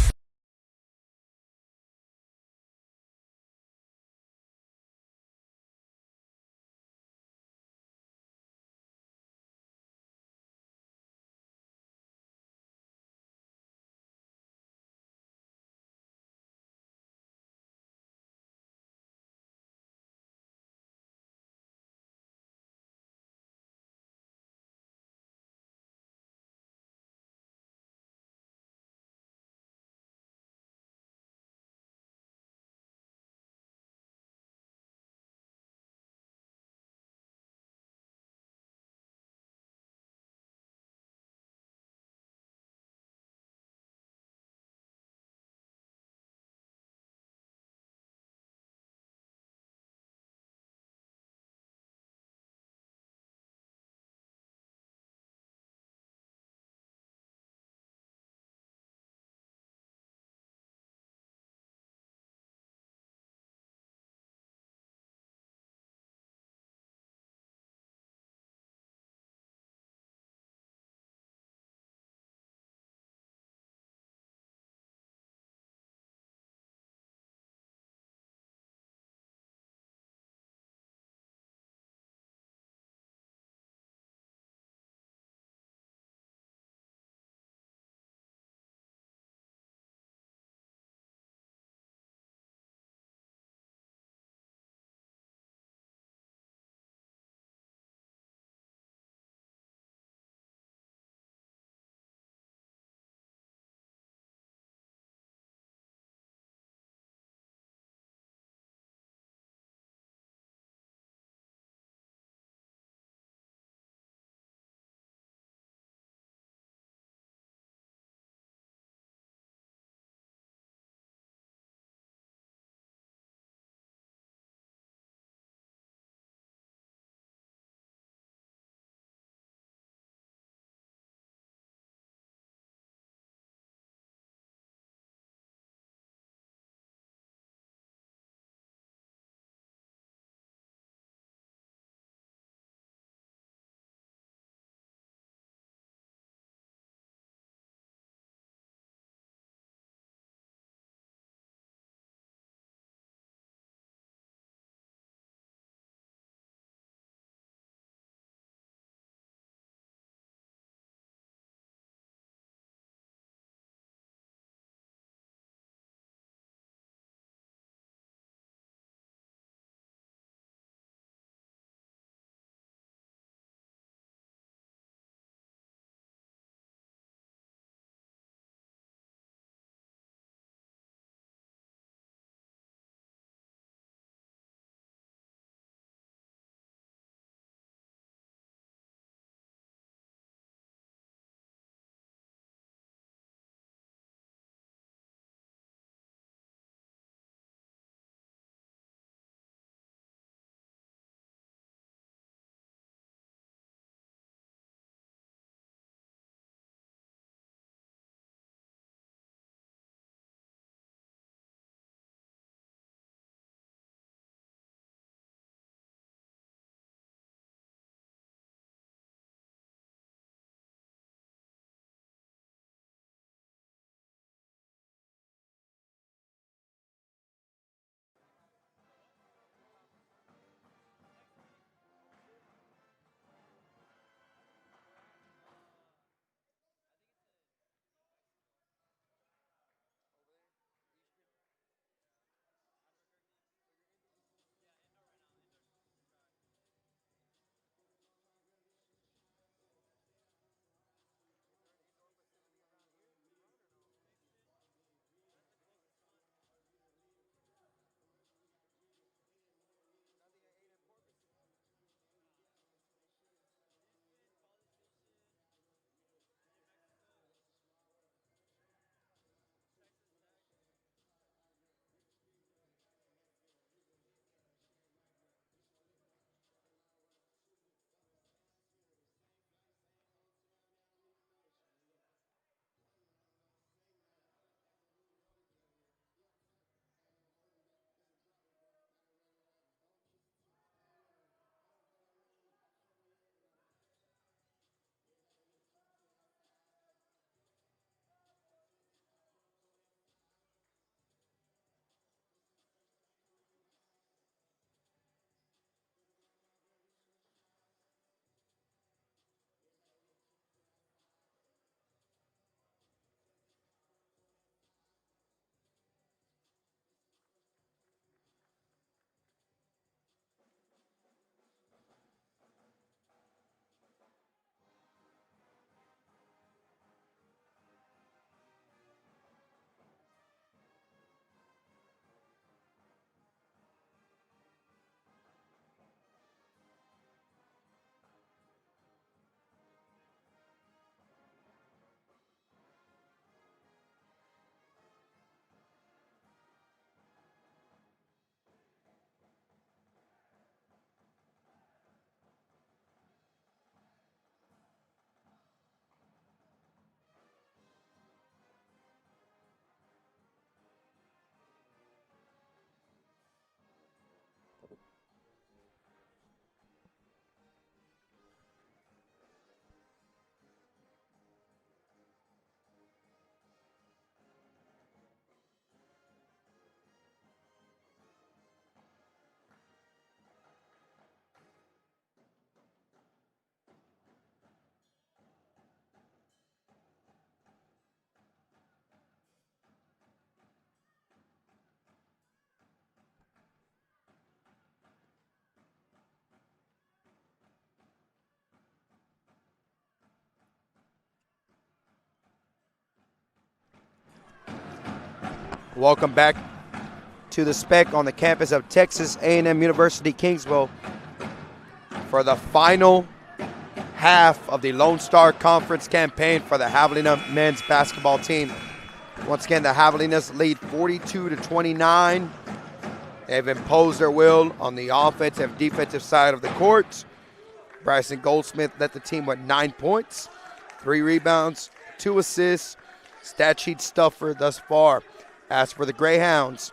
S1: Welcome back to the Spec on the campus of Texas A&M University Kingsville for the final half of the Lone Star Conference campaign for the Havalinas men's basketball team. Once again, the Havalinas lead 42-29. They've imposed their will on the offensive, defensive side of the court. Bryson Goldsmith led the team with 9 points, 3 rebounds, 2 assists, stat sheet stuffer thus far. As for the Greyhounds,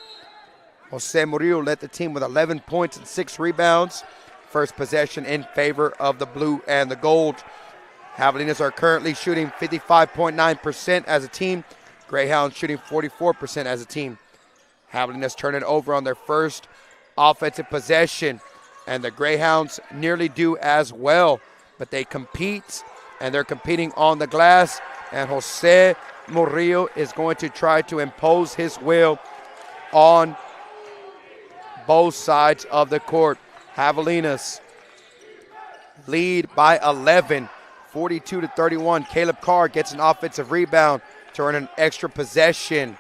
S1: Jose Murillo led the team with 11 points and 6 rebounds. First possession in favor of the blue and the gold. Havalinas are currently shooting 55.9% as a team. Greyhounds shooting 44% as a team. Havalinas turn it over on their first offensive possession, and the Greyhounds nearly do as well. But they compete, and they're competing on the glass, and Jose Murillo is going to try to impose his will on both sides of the court. Havalinas lead by 11, 42-31. Caleb Carr gets an offensive rebound to earn an extra possession.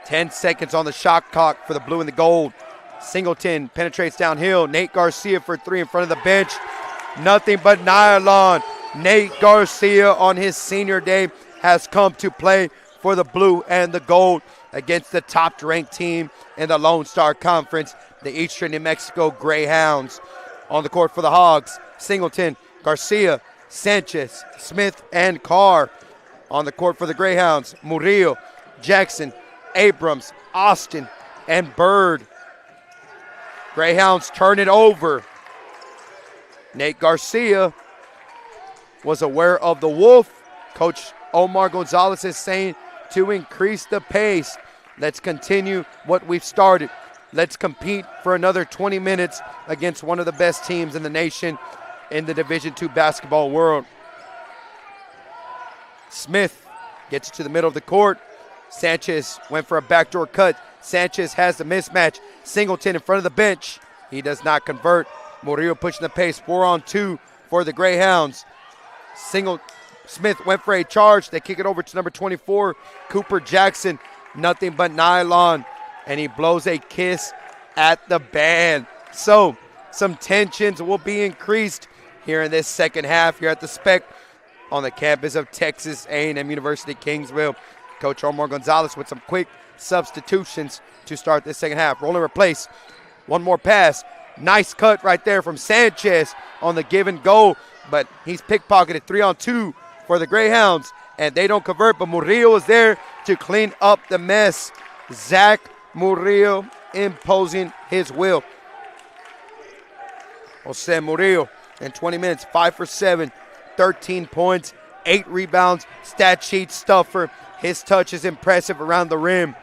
S1: 10 seconds on the shot clock for the blue and the gold. Singleton penetrates downhill. Nate Garcia for 3 in front of the bench. Nothing but nylon. Nate Garcia on his senior day has come to play for the blue and the gold against the top-ranked team in the Lone Star Conference, the Eastern New Mexico Greyhounds. On the court for the Hogs, Singleton, Garcia, Sanchez, Smith, and Carr. On the court for the Greyhounds, Murillo, Jackson, Abrams, Austin, and Bird. Greyhounds turn it over. Nate Garcia was aware of the wolf. Coach Omar Gonzalez is saying to increase the pace. Let's continue what we've started. Let's compete for another 20 minutes against one of the best teams in the nation in the Division II basketball world. Smith gets to the middle of the court. Sanchez went for a backdoor cut. Sanchez has the mismatch. Singleton in front of the bench. He does not convert. Murillo pushing the pace. 4-on-2 for the Greyhounds. Smith went for a charge. They kick it over to number 24, Cooper Jackson. Nothing but nylon. And he blows a kiss at the band. So some tensions will be increased here in this second half here at the Spec on the campus of Texas A&M University Kingsville. Coach Omar Gonzalez with some quick substitutions to start this second half. Roll and replace. One more pass. Nice cut right there from Sanchez on the give and go, but he's pickpocketed. 3-on-2 for the Greyhounds, and they don't convert, but Murillo is there to clean up the mess. Zach Murillo imposing his will. Jose Murillo in 20 minutes, 5 for 7, 13 points, 8 rebounds, stat sheet stuffer. His touch is impressive around the rim.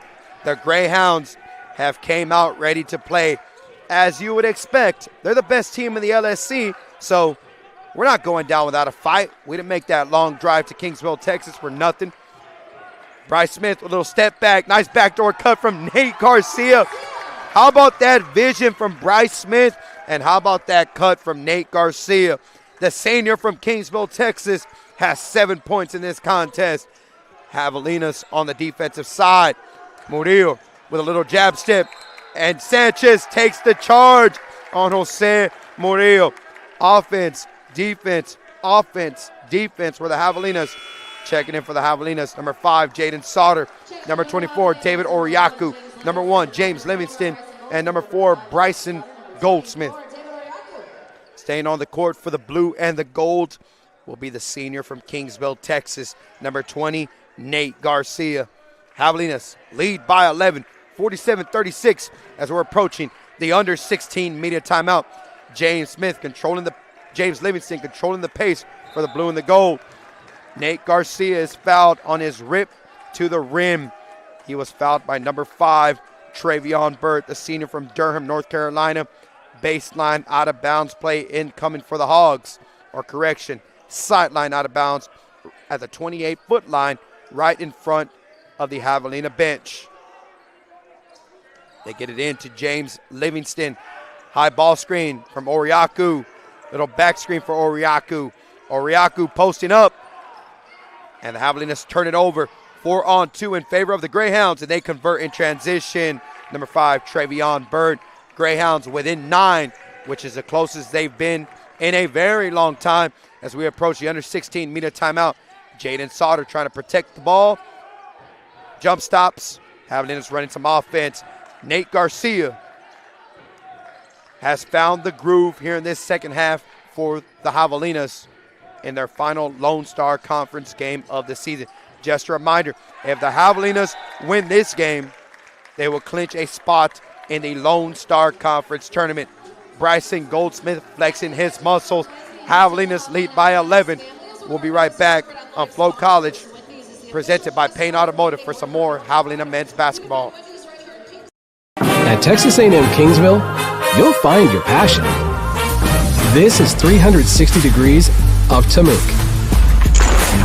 S1: The Greyhounds have came out ready to play. As you would expect, they're the best team in the LSC, so we're not going down without a fight. We didn't make that long drive to Kingsville, Texas for nothing. Bryce Smith with a little step back. Nice backdoor cut from Nate Garcia. How about that vision from Bryce Smith? And how about that cut from Nate Garcia? The senior from Kingsville, Texas, has 7 points in this contest. Havalinas on the defensive side. Murillo with a little jab step. And Sanchez takes the charge on Jose Murillo. Offense, defense, offense, defense for the Havalinas. Checking in for the Havalinas. Number 5, Jaden Sauter. Number 24, David Oriaku. Number 1, James Livingston. And number 4, Bryson Goldsmith. Staying on the court for the blue and the gold will be the senior from Kingsville, Texas. Number 20, Nate Garcia. Havalinas lead by 11, 47-36 as we're approaching the under 16 media timeout. James Livingston controlling the pace for the blue and the gold. Nate Garcia is fouled on his rip to the rim. He was fouled by number 5, Travion Burt, the senior from Durham, North Carolina. Baseline out of bounds play incoming for the Hogs. Or correction, sideline out of bounds at the 28-foot line right in front of the Javelina bench. They get it in to James Livingston. High ball screen from Oriaku. Little back screen for Oriaku. Oriaku posting up. And the Havalinas turn it over. 4-on-2 in favor of the Greyhounds, and they convert in transition. Number 5, Travion Bird. Greyhounds within 9, which is the closest they've been in a very long time as we approach the under 16-meter timeout. Jaden Sauter trying to protect the ball. Jump stops. Havalinas running some offense. Nate Garcia has found the groove here in this second half for the Havalinas in their final Lone Star Conference game of the season. Just a reminder, if the Havalinas win this game, they will clinch a spot in the Lone Star Conference tournament. Bryson Goldsmith flexing his muscles. Havalinas lead by 11. We'll be right back on Flow College, presented by Payne Automotive for some more Javelina men's basketball.
S10: At Texas A&M Kingsville, you'll find your passion. This is 360 degrees of Tamuk.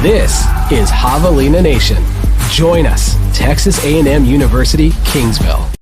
S10: This is Javelina Nation. Join us, Texas A&M University, Kingsville.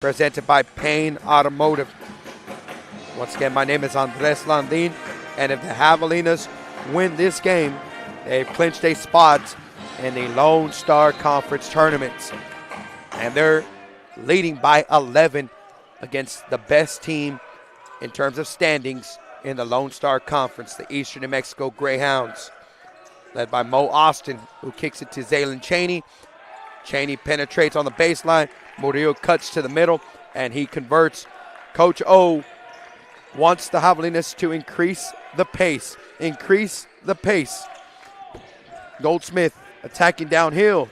S1: Presented by Payne Automotive. Once again, my name is Andres Landin, and if the Havalinas win this game, they've clinched a spot in the Lone Star Conference tournaments. And they're leading by 11 against the best team in terms of standings in the Lone Star Conference, the Eastern New Mexico Greyhounds, led by Mo Austin, who kicks it to Zaylen Cheney. Cheney penetrates on the baseline. Murillo cuts to the middle, and he converts. Coach O wants the Havalinas to increase the pace. Goldsmith attacking downhill,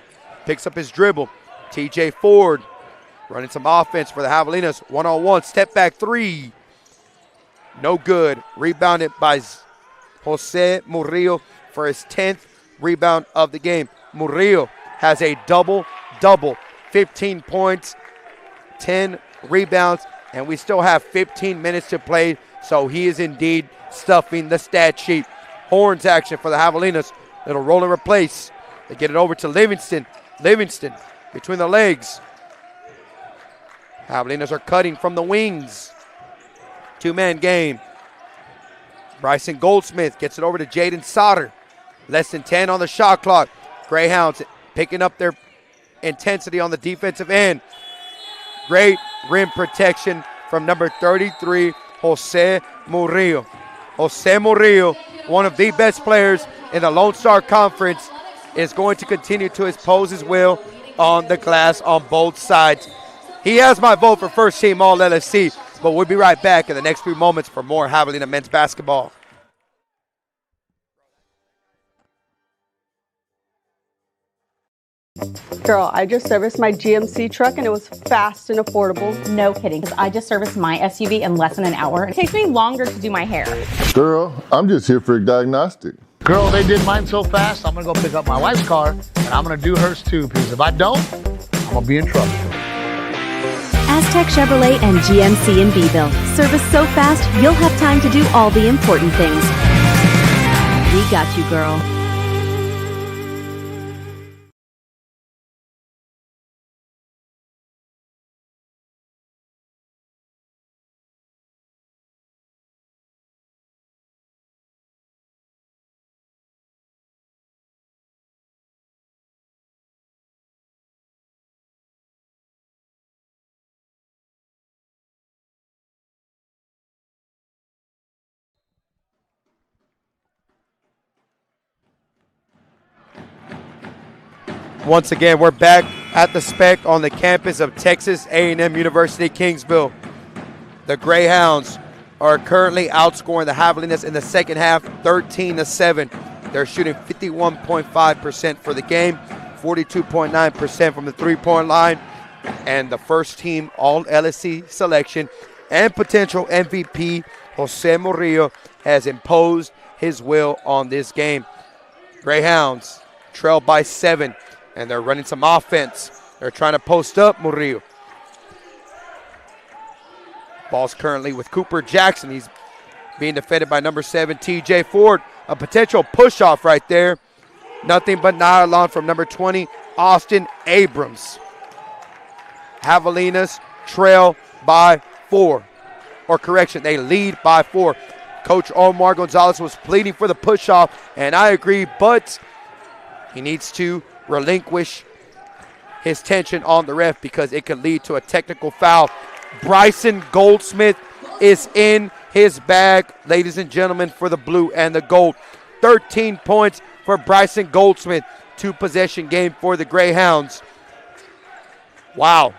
S1: picks up his dribble. TJ Ford running some offense for the Havalinas. One-on-one, step back three. No good. Rebounded by Jose Murillo for his 10th rebound of the game. Murillo has a double-double. 15 points, 10 rebounds, and we still have 15 minutes to play, so he is indeed stuffing the stat sheet. Horns action for the Havalinas. It'll roll and replace. They get it over to Livingston. Livingston between the legs. Havalinas are cutting from the wings. Two-man game. Bryson Goldsmith gets it over to Jaden Sauter. Less than 10 on the shot clock. Greyhounds picking up their intensity on the defensive end. Great rim protection from number 33, Jose Murillo. Jose Murillo, one of the best players in the Lone Star Conference, is going to continue to impose his will on the glass on both sides. He has my vote for first team All LSC, but we'll be right back in the next few moments for more Javelina men's basketball.
S11: Girl, I just serviced my GMC truck and it was fast and affordable.
S12: No kidding, because I just serviced my SUV in less than an hour. It takes me longer to do my hair.
S13: Girl, I'm just here for a diagnostic.
S7: Girl, they did mine so fast, I'm gonna go pick up my wife's car and I'm gonna do hers too, because if I don't, I'm gonna be in trouble.
S14: Aztec Chevrolet and GMC in Beeville. Service so fast, you'll have time to do all the important things. We got you, girl.
S1: Once again, we're back at the Spec on the campus of Texas A&M University, Kingsville. The Greyhounds are currently outscoring the Havalinas in the second half, 13-7. They're shooting 51.5% for the game, 42.9% from the three-point line, and the first team All-LSC selection and potential MVP, Jose Murillo, has imposed his will on this game. Greyhounds trail by 7, and they're running some offense. They're trying to post up Murillo. Ball's currently with Cooper Jackson. He's being defended by number 7, TJ Ford. A potential push-off right there. Nothing but nylon from number 20, Austin Abrams. Havalinas trail by 4. Or correction, they lead by 4. Coach Omar Gonzalez was pleading for the push-off, and I agree, but he needs to relinquish his tension on the ref because it could lead to a technical foul. Bryson Goldsmith is in his bag, ladies and gentlemen, for the blue and the gold. 13 points for Bryson Goldsmith. 2-possession game for the Greyhounds. Wow.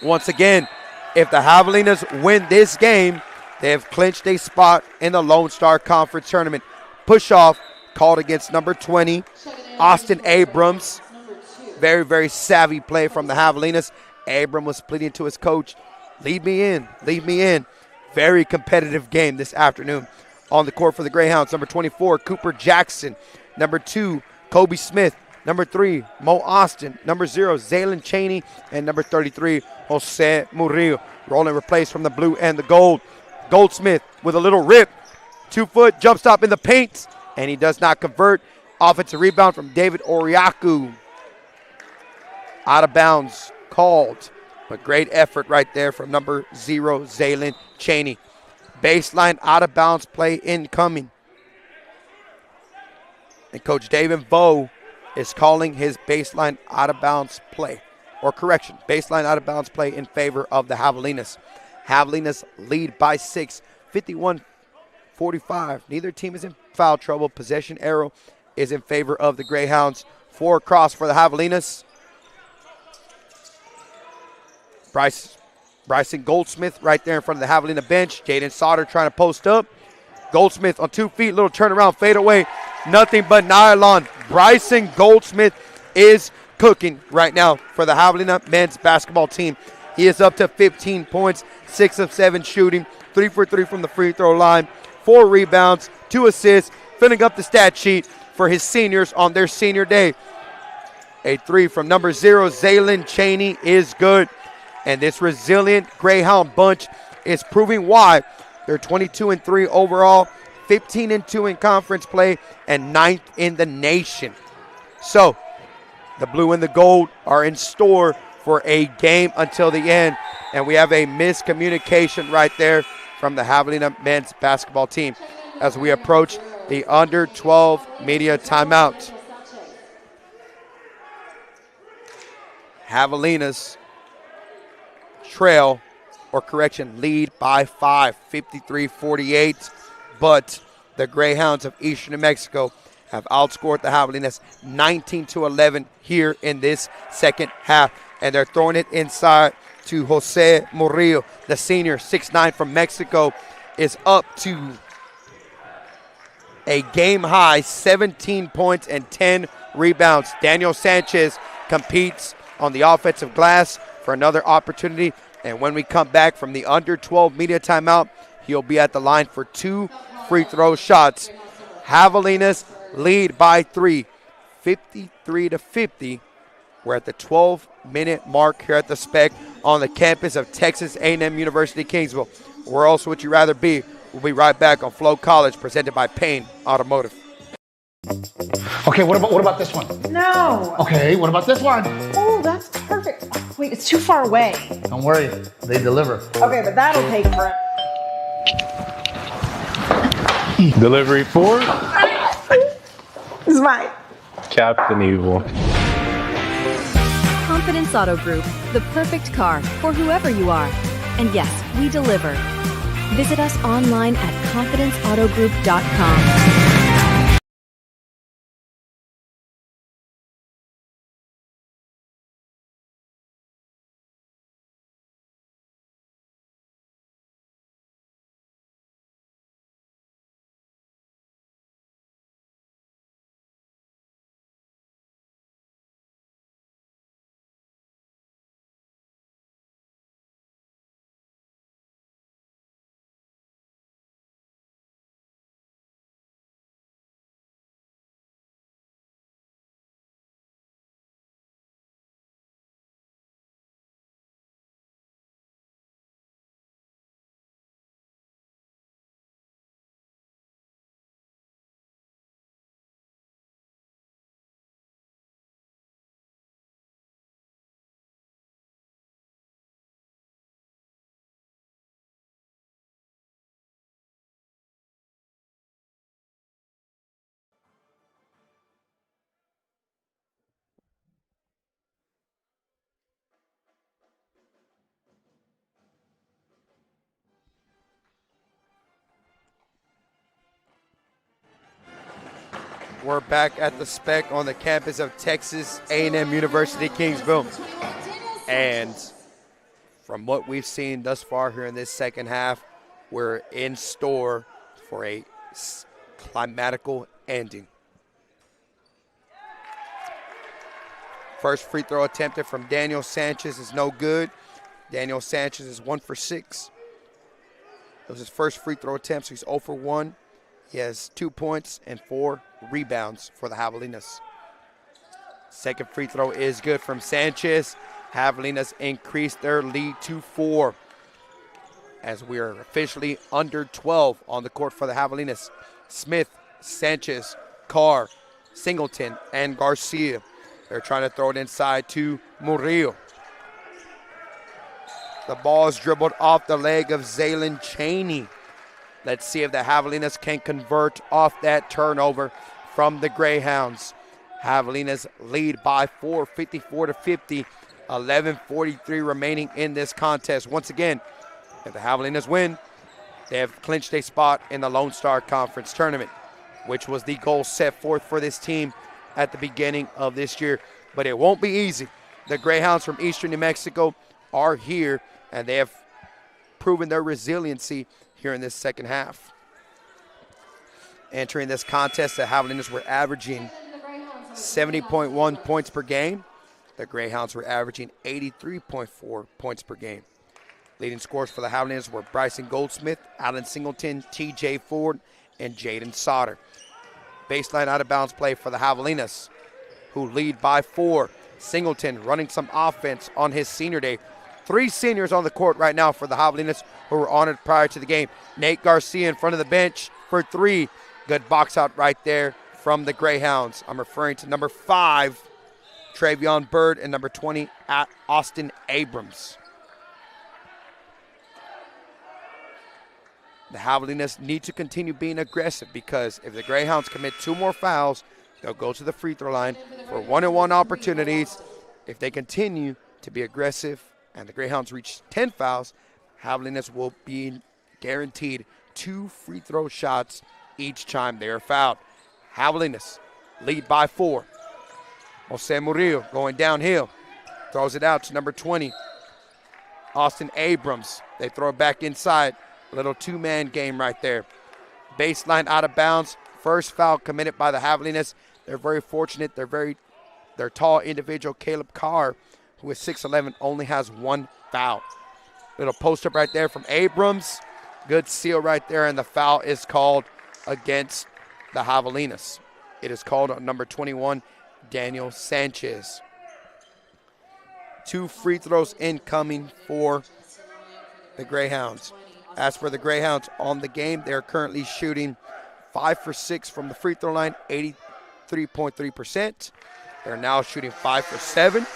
S1: Once again, if the Havalinas win this game, they have clinched a spot in the Lone Star Conference Tournament. Push-off called against number 20, Austin Abrams. Very, very savvy play from the Havalinas. Abram was pleading to his coach, lead me in, lead me in. Very competitive game this afternoon. On the court for the Greyhounds, number 24, Cooper Jackson. Number 2, Kobe Smith. Number 3, Mo Austin. Number 0, Zaylen Chaney. And number 33, Jose Murillo. Rolling replaced from the blue and the gold. Goldsmith with a little rip. 2-foot jump stop in the paint. And he does not convert. Offensive rebound from David Oriaku. Out of bounds called. But great effort right there from number 0, Zaylen Chaney. Baseline out of bounds play incoming. And Coach David Vo is calling his baseline out of bounds play. Or correction, baseline out of bounds play in favor of the Havalinas. Havalinas lead by 6, 51-45. Neither team is in foul trouble. Possession arrow is in favor of the Greyhounds. 4 across for the Havalinas. Bryson Goldsmith right there in front of the Havalina bench. Jaden Sauter trying to post up. Goldsmith on 2 feet, little turnaround, fade away. Nothing but nylon. Bryson Goldsmith is cooking right now for the Havalina men's basketball team. He is up to 15 points, 6 of 7 shooting, 3 for 3 from the free throw line, 4 rebounds, 2 assists, filling up the stat sheet for his seniors on their senior day. A 3 from number 0, Zaylen Chaney, is good. And this resilient Greyhound bunch is proving why. They're 22-3 overall, 15-2 in conference play, and 9th in the nation. So the blue and the gold are in store for a game until the end. And we have a miscommunication right there from the Havalina men's basketball team as we approach the under 12 media timeout. Havalinas trail, or correction, lead by 5, 53-48. But the Greyhounds of Eastern New Mexico have outscored the Havalinas 19-11 here in this second half. And they're throwing it inside to Jose Murillo, the senior, 6'9" from Mexico, is up to a game-high 17 points and 10 rebounds. Daniel Sanchez competes on the offensive glass for another opportunity. And when we come back from the under 12 media timeout, he'll be at the line for 2 free throw shots. Havalinas lead by 3, 53-50. We're at the 12-minute mark here at the Spec on the campus of Texas A&M University, Kingsville. Where else would you rather be? We'll be right back on Flow College, presented by Payne Automotive.
S7: Okay, what about this one?
S15: No.
S7: Okay, what about this one?
S15: Oh, that's perfect. Wait, it's too far away.
S7: Don't worry, they deliver.
S15: Okay, but that'll take forever.
S16: Delivery 4?
S15: This is mine.
S16: Captain Evil.
S14: Confidence Auto Group, the perfect car for whoever you are. And yes, we deliver. Visit us online at confidenceautogroup.com.
S1: We're back at the Spec on the campus of Texas A&M University, Kingsville. And from what we've seen thus far here in this second half, we're in store for a climatical ending. First free throw attempted from Daniel Sanchez is no good. Daniel Sanchez is 1 for 6. It was his first free throw attempt, so he's 0 for 1. He has 2 points and 4 rebounds for the Havalinas. Second free throw is good from Sanchez. Havalinas increased their lead to 4 as we are officially under 12 on the court for the Havalinas. Smith, Sanchez, Carr, Singleton, and Garcia. They're trying to throw it inside to Murillo. The ball is dribbled off the leg of Zaylen Chaney. Let's see if the Havalinas can convert off that turnover from the Greyhounds. Havalinas lead by 4, 54-50, 11:43 remaining in this contest. Once again, if the Havalinas win, they have clinched a spot in the Lone Star Conference tournament, which was the goal set forth for this team at the beginning of this year. But it won't be easy. The Greyhounds from Eastern New Mexico are here, and they have proven their resiliency here in this second half. Entering this contest, the Havalinas were averaging 70.1 points per game. The Greyhounds were averaging 83.4 points per game. Leading scorers for the Havalinas were Bryson Goldsmith, Alan Singleton, TJ Ford, and Jaden Sauter. Baseline out-of-bounds play for the Havalinas, who lead by 4. Singleton running some offense on his senior day. 3 seniors on the court right now for the Havalinas who were honored prior to the game. Nate Garcia in front of the bench for 3. Good box out right there from the Greyhounds. I'm referring to number 5, Travion Bird, and number 20, Austin Abrams. The Havalinas need to continue being aggressive because if the Greyhounds commit 2 more fouls, they'll go to the free throw line for 1-on-1 opportunities. If they continue to be aggressive and the Greyhounds reach 10 fouls, Havalinas will be guaranteed 2 free throw shots each time they are fouled. Havalinas lead by 4. Jose Murillo going downhill, throws it out to number 20, Austin Abrams. They throw it back inside. A little 2-man game right there. Baseline out of bounds. First foul committed by the Havalinas. They're very fortunate. Their tall individual, Caleb Carr, who is 6'11", only has 1 foul. Little post up right there from Abrams. Good seal right there, and the foul is called against the Havalinas. It is called on number 21, Daniel Sanchez. 2 free throws incoming for the Greyhounds. As for the Greyhounds on the game, they're currently shooting 5 for 6 from the free throw line, 83.3%. They're now shooting 5 for 7.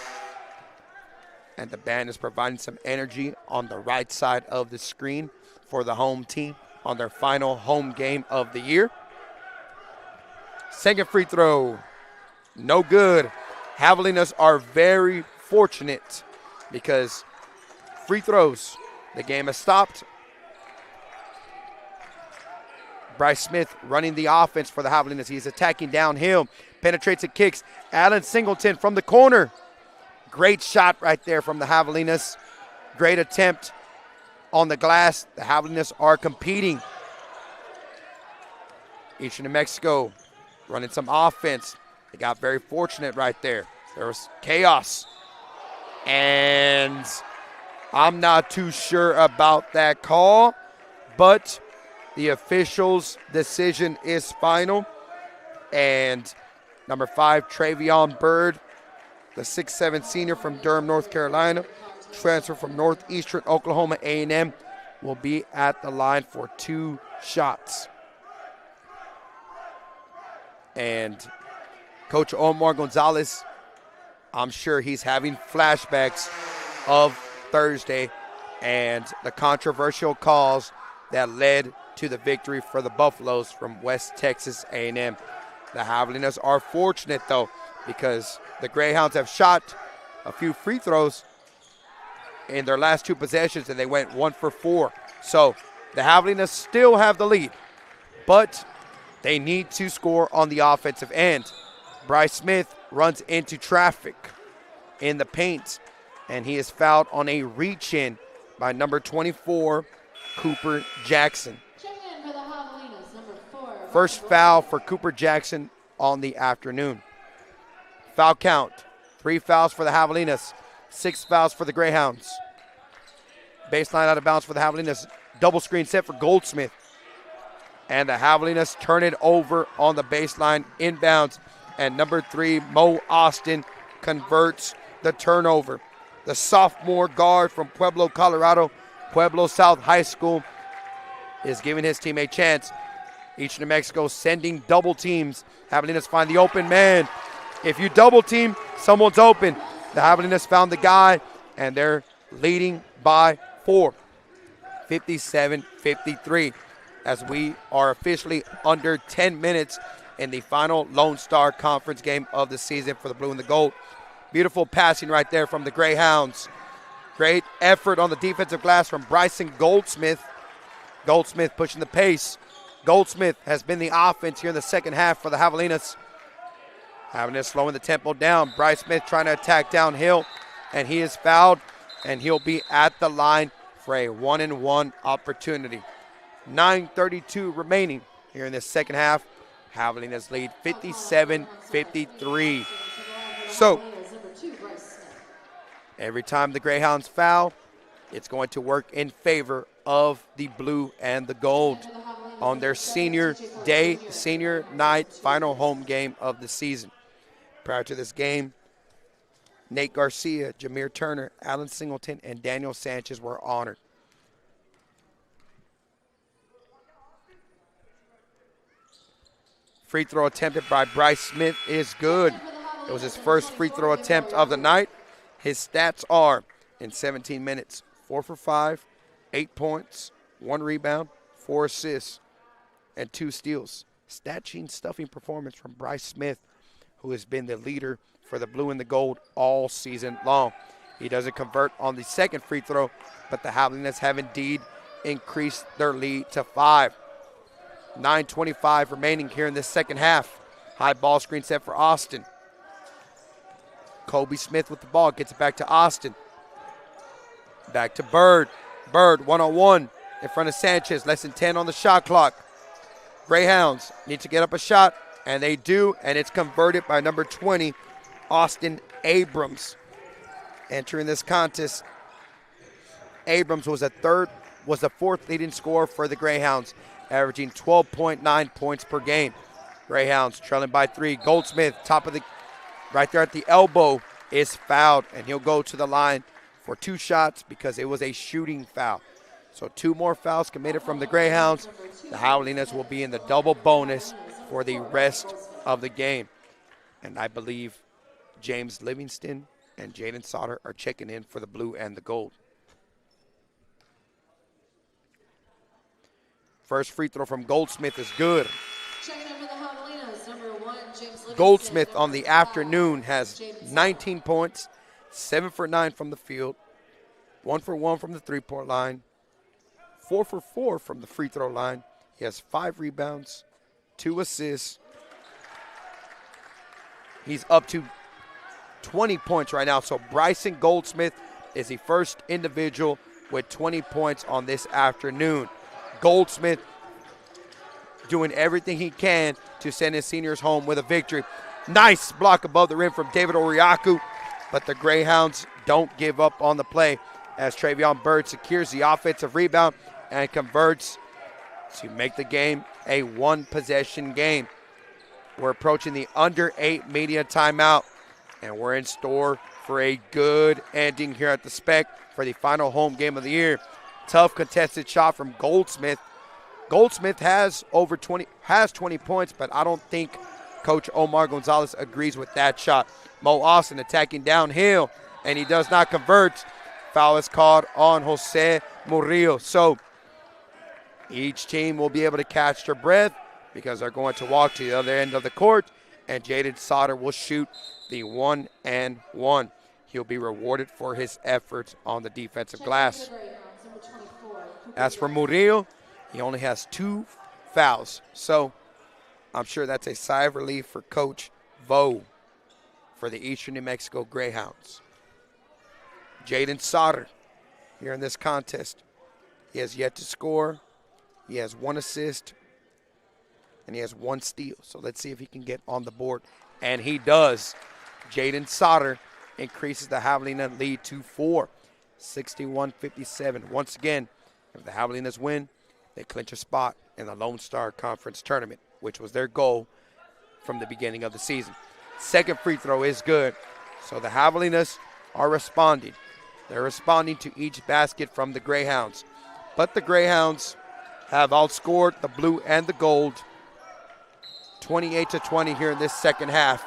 S1: And the band is providing some energy on the right side of the screen for the home team on their final home game of the year. Second free throw, no good. Havalinas are very fortunate because free throws, the game has stopped. Bryce Smith running the offense for the Havalinas. He's attacking downhill, penetrates and kicks. Alan Singleton from the corner. Great shot right there from the Havalinas. Great attempt on the glass. The Havalinas are competing. Eastern New Mexico running some offense. They got very fortunate right there. There was chaos. And I'm not too sure about that call, but the official's decision is final. And number 5, Travion Bird, the 6'7" senior from Durham, North Carolina, transfer from Northeastern Oklahoma A&M, will be at the line for 2 shots. And Coach Omar Gonzalez, I'm sure he's having flashbacks of Thursday and the controversial calls that led to the victory for the Buffaloes from West Texas A&M. The Havalinas are fortunate, though, because the Greyhounds have shot a few free throws in their last 2 possessions, and they went 1 for 4. So the Havalinas still have the lead, but They need to score on the offensive end. Bryce Smith runs into traffic in the paint, and he is fouled on a reach-in by number 24, Cooper Jackson. First foul for Cooper Jackson on the afternoon. Foul count, 3 fouls for the Havalinas, 6 fouls for the Greyhounds. Baseline out of bounds for the Havalinas. Double screen set for Goldsmith. And the Havalinas turn it over on the baseline inbounds. And number 3, Mo Austin, converts the turnover. The sophomore guard from Pueblo, Colorado, Pueblo South High School, is giving his team a chance. East New Mexico sending double teams. Havalinas find the open man. If you double team, someone's open. The Havalinas found the guy, and they're leading by 4, 57-53, as we are officially under 10 minutes in the final Lone Star Conference game of the season for the blue and the gold. Beautiful passing right there from the Greyhounds. Great effort on the defensive glass from Bryson Goldsmith. Goldsmith pushing the pace. Goldsmith has been the offense here in the second half for the Havalinas. Havalinas slowing the tempo down. Bryce Smith trying to attack downhill, and he is fouled, and he'll be at the line for a 1-and-1 opportunity. 9:32 remaining here in the second half. Havalinas lead 57-53. So, every time the Greyhounds foul, it's going to work in favor of the blue and the gold on their senior day, senior night, final home game of the season. Prior to this game, Nate Garcia, Jameer Turner, Alan Singleton, and Daniel Sanchez were honored. Free throw attempted by Bryce Smith is good. It was his first free throw attempt of the night. His stats are, in 17 minutes, 4 for 5, 8 points, 1 rebound, 4 assists, and 2 steals. Stat sheet stuffing performance from Bryce Smith, who has been the leader for the blue and the gold all season long. He doesn't convert on the second free throw, but the Havalinas have indeed increased their lead to 5. 9:25 remaining here in the second half. High ball screen set for Austin. Kobe Smith with the ball, gets it back to Austin. Back to Bird. Bird one-on-one in front of Sanchez, less than 10 on the shot clock. Greyhounds need to get up a shot, and they do, and it's converted by number 20, Austin Abrams. Entering this contest, Abrams was the 4th leading scorer for the Greyhounds, averaging 12.9 points per game. Greyhounds trailing by 3. Goldsmith, right there at the elbow, is fouled, and he'll go to the line for 2 shots because it was a shooting foul. So 2 more fouls committed from the Greyhounds. The Havalinas will be in the double bonus for the rest of the game. And I believe James Livingston and Jaden Sauter are checking in for the blue and the gold. First free throw from Goldsmith is good. Goldsmith on the afternoon has 19 points, 7 for 9 from the field, 1 for 1 from the three-point line, 4 for 4 from the free throw line. He has 5 rebounds, 2 assists. He's up to 20 points right now. So Bryson Goldsmith is the first individual with 20 points on this afternoon. Goldsmith doing everything he can to send his seniors home with a victory. Nice block above the rim from David Oriaku, but the Greyhounds don't give up on the play as Travion Bird secures the offensive rebound and converts to make the game a 1-possession game. We're approaching the under 8 media timeout, and we're in store for a good ending here at the Spec for the final home game of the year. Tough contested shot from Goldsmith. Goldsmith has 20 points, but I don't think Coach Omar Gonzalez agrees with that shot. Mo Austin attacking downhill, and he does not convert. Foul is called on Jose Murillo. So each team will be able to catch their breath because they're going to walk to the other end of the court, and Jaden Sauter will shoot the 1-and-1. He'll be rewarded for his efforts on the defensive glass. As for Murillo, he only has 2 fouls. So I'm sure that's a sigh of relief for Coach Vo for the Eastern New Mexico Greyhounds. Jaden Sauter here in this contest. He has yet to score. He has 1 assist, and he has 1 steal. So let's see if he can get on the board. And he does. Jaden Sauter increases the Javelina lead to 4, 61-57. Once again, if the Javelinas win, they clinch a spot in the Lone Star Conference tournament, which was their goal from the beginning of the season. Second free throw is good. So the Javelinas are responding. They're responding to each basket from the Greyhounds. But the Greyhounds have outscored the blue and the gold 28-20 here in this second half.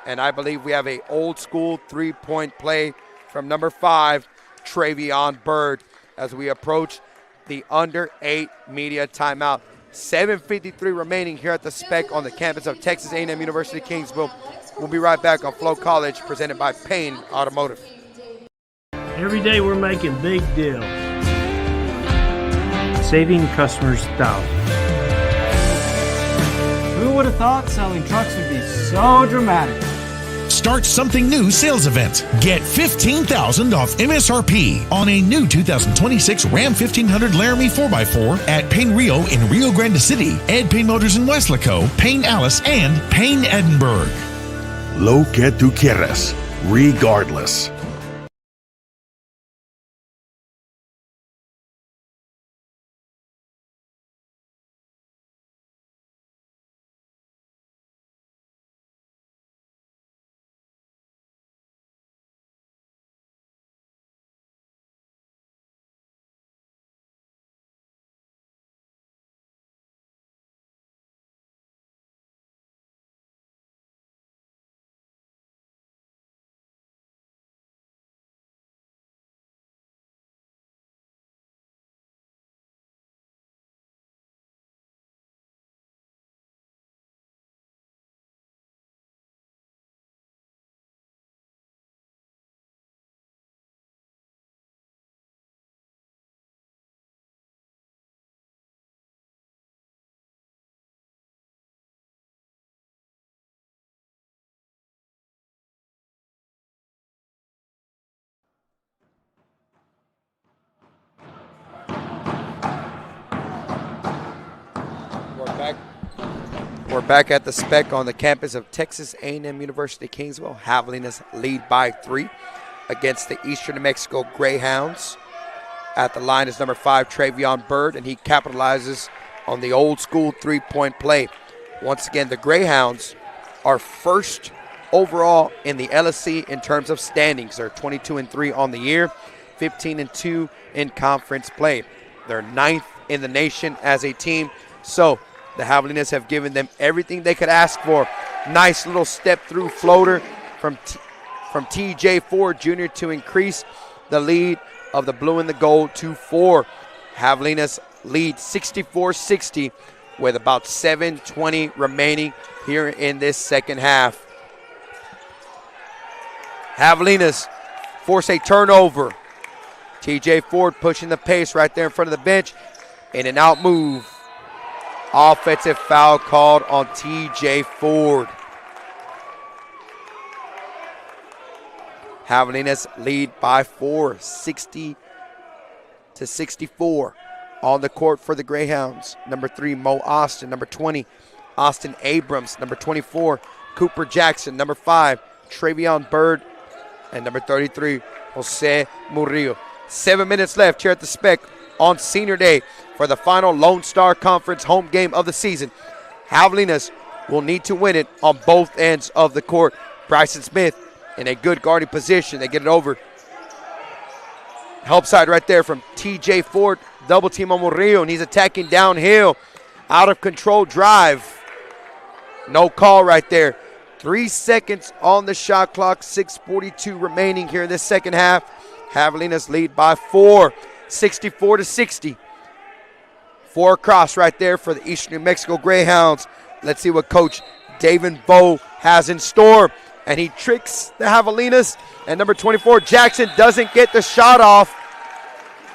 S1: And I believe we have a old school 3-point play from number 5, Travion Bird, as we approach the under 8 media timeout. 7:53 remaining here at the Spec on the campus of Texas A&M University Kingsville. We'll be right back on Flow College, presented by Payne Automotive.
S17: Every day we're making big deals, saving customers thousands.
S18: Who would have thought selling trucks would be so dramatic?
S19: Start something new sales event. Get $15,000 off MSRP on a new 2026 Ram 1500 Laramie 4x4 at Payne Rio in Rio Grande City, Ed Payne Motors in Weslaco, Payne Alice, and Payne Edinburgh.
S20: Lo que tú quieras, regardless.
S1: We're back at the Spec on the campus of Texas A&M University Kingsville. Havalinas lead by 3 against the Eastern New Mexico Greyhounds. At the line is number 5, Travion Bird, and he capitalizes on the old school 3-point play. Once again, the Greyhounds are first overall in the LSC in terms of standings. They're 22-3 on the year, 15-2 in conference play. They're 9th in the nation as a team. So the Havalinas have given them everything they could ask for. Nice little step-through floater from T.J. Ford Jr. to increase the lead of the blue and the gold to 4. Havalinas lead 64-60 with about 7:20 remaining here in this second half. Havalinas force a turnover. T.J. Ford pushing the pace right there in front of the bench. In and out move. Offensive foul called on T.J. Ford. Havalinas lead by 4, 60-64. On the court for the Greyhounds, number 3, Mo Austin. Number 20, Austin Abrams. Number 24, Cooper Jackson. Number 5, Travion Bird. And number 33, Jose Murillo. 7 minutes left here at the Spec on Senior Day for the final Lone Star Conference home game of the season. Havalinas will need to win it on both ends of the court. Bryson Smith in a good guarding position. They get it over. Help side right there from T.J. Ford. Double team on Murillo, and he's attacking downhill. Out of control drive. No call right there. 3 seconds on the shot clock. 6:42 remaining here in this second half. Havalinas lead by 4, 64-60. 4 across right there for the Eastern New Mexico Greyhounds. Let's see what Coach David Bowe has in store. And he tricks the Havalinas. And number 24, Jackson, doesn't get the shot off.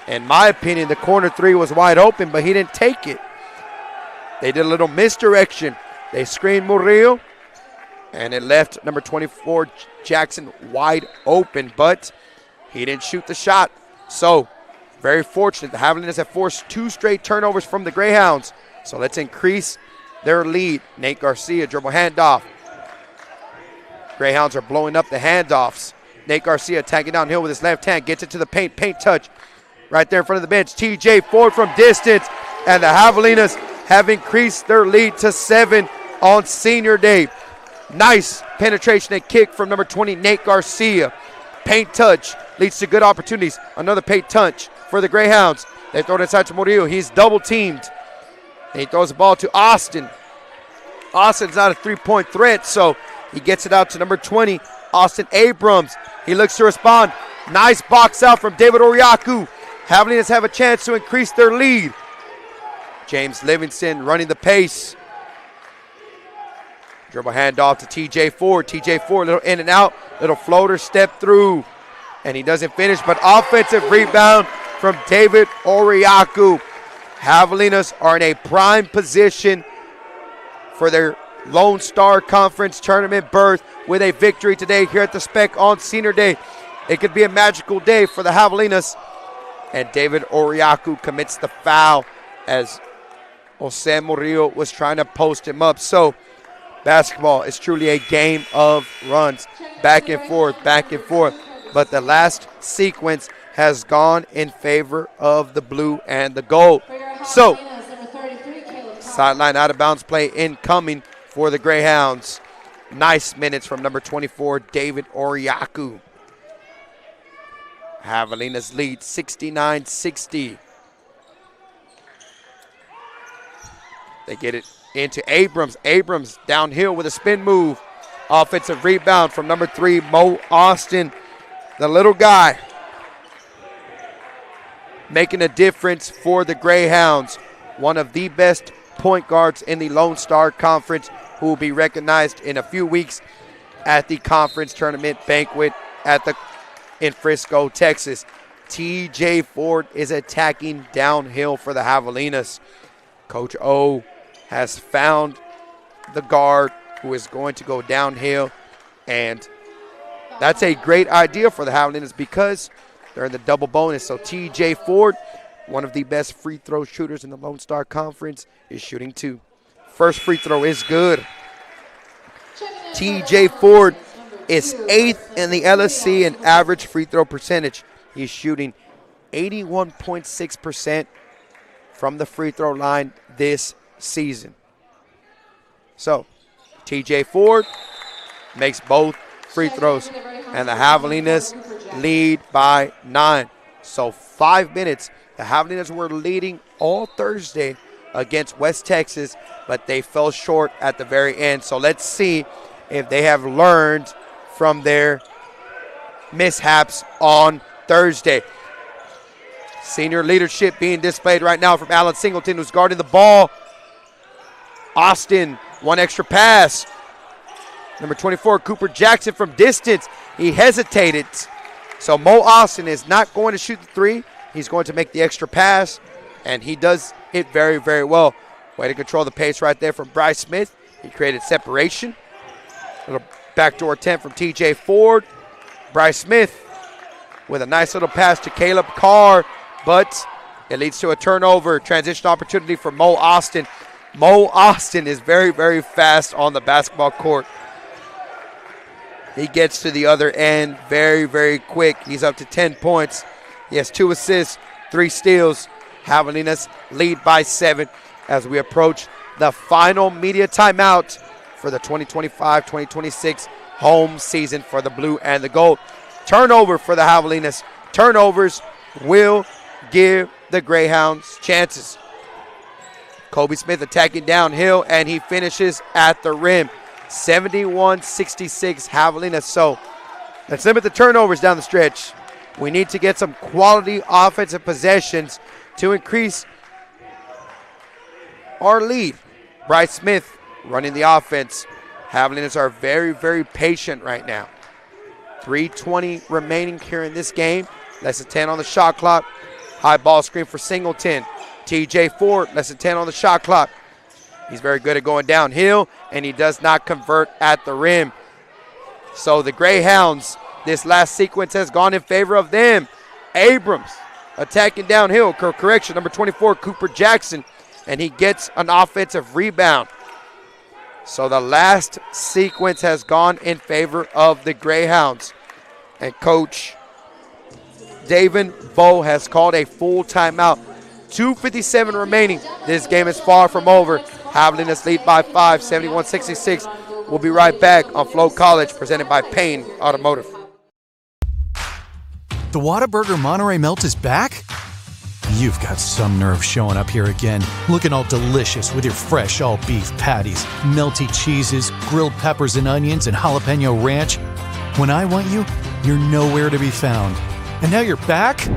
S1: In my opinion, the corner 3 was wide open, but he didn't take it. They did a little misdirection They screened Murillo, and it left number 24, Jackson, wide open, but he didn't shoot the shot. So, very fortunate. The Havalinas have forced 2 straight turnovers from the Greyhounds. So let's increase their lead. Nate Garcia, dribble handoff. Greyhounds are blowing up the handoffs. Nate Garcia tagging downhill with his left hand, gets it to the paint touch. Right there in front of the bench, TJ Ford from distance. And the Havalinas have increased their lead to 7 on senior day. Nice penetration and kick from number 20, Nate Garcia. Paint touch leads to good opportunities. Another paint touch for the Greyhounds. They throw it inside to Murillo. He's double teamed. And he throws the ball to Austin. Austin's not a three-point threat, so he gets it out to number 20, Austin Abrams. He looks to respond. Nice box out from David Oriaku. Havalinas have a chance to increase their lead. James Livingston running the pace. Dribble handoff to TJ Ford. TJ Ford, little in and out, little floater, step through. And he doesn't finish, but offensive rebound from David Oriaku. Havalinas are in a prime position for their Lone Star Conference tournament berth with a victory today here at the Spec on Senior Day. It could be a magical day for the Havalinas. And David Oriaku commits the foul as Jose Murillo was trying to post him up. So basketball is truly a game of runs, back and forth, back and forth. But the last sequence has gone in favor of the blue and the gold. So, sideline out of bounds play incoming for the Greyhounds. Nice minutes from number 24, David Oriaku. Havalinas lead 69-60. They get it into Abrams. Abrams downhill with a spin move. Offensive rebound from number 3, Mo Austin. The little guy making a difference for the Greyhounds. One of the best point guards in the Lone Star Conference, who will be recognized in a few weeks at the conference tournament banquet in Frisco, Texas. TJ Ford is attacking downhill for the Havalinas. Coach O has found the guard who is going to go downhill, and that's a great idea for the Havalinas because they're in the double bonus. So TJ Ford, one of the best free throw shooters in the Lone Star Conference, is shooting 2. First free throw is good. TJ Ford is 8th in the LSC in average free throw percentage. He's shooting 81.6% from the free throw line this season. So TJ Ford makes both free throws, and the Havalinas lead by 9. So 5 minutes. The Havalinas were leading all Thursday against West Texas, but they fell short at the very end. So let's see if they have learned from their mishaps on Thursday. Senior leadership being displayed right now from Alan Singleton, who's guarding the ball. Austin, one extra pass. Number 24, Cooper Jackson from distance. He hesitated. So Mo Austin is not going to shoot the 3. He's going to make the extra pass, and he does it very, very well. Way to control the pace right there from Bryce Smith. He created separation. Little backdoor attempt from TJ Ford. Bryce Smith with a nice little pass to Caleb Carr, but it leads to a turnover. Transition opportunity for Mo Austin. Mo Austin is very, very fast on the basketball court. He gets to the other end very, very quick. He's up to 10 points. He has 2 assists, 3 steals. Havalinas lead by 7 as we approach the final media timeout for the 2025-2026 home season for the blue and the gold. Turnover for the Havalinas. Turnovers will give the Greyhounds chances. Kobe Smith attacking downhill, and he finishes at the rim. 71-66 Havalinas. So let's limit the turnovers down the stretch. We need to get some quality offensive possessions to increase our lead. Bryce Smith running the offense. Havalinas are very, very patient right now. 3:20 remaining here in this game. Less than 10 on the shot clock. High ball screen for Singleton. TJ Ford, less than 10 on the shot clock. He's very good at going downhill, and he does not convert at the rim. So the Greyhounds, this last sequence has gone in favor of them. Abrams attacking downhill. Correction, number 24, Cooper Jackson, and he gets an offensive rebound. So the last sequence has gone in favor of the Greyhounds. And Coach David Bowe has called a full timeout. 2:57 remaining. This game is far from over. Havalinas lead by 5, 71-66. We'll be right back on Flow College, presented by Payne Automotive.
S2: The Whataburger Monterey Melt is back? You've got some nerve showing up here again, looking all delicious with your fresh all-beef patties, melty cheeses, grilled peppers and onions, and jalapeno ranch. When I want you, you're nowhere to be found. And now you're back?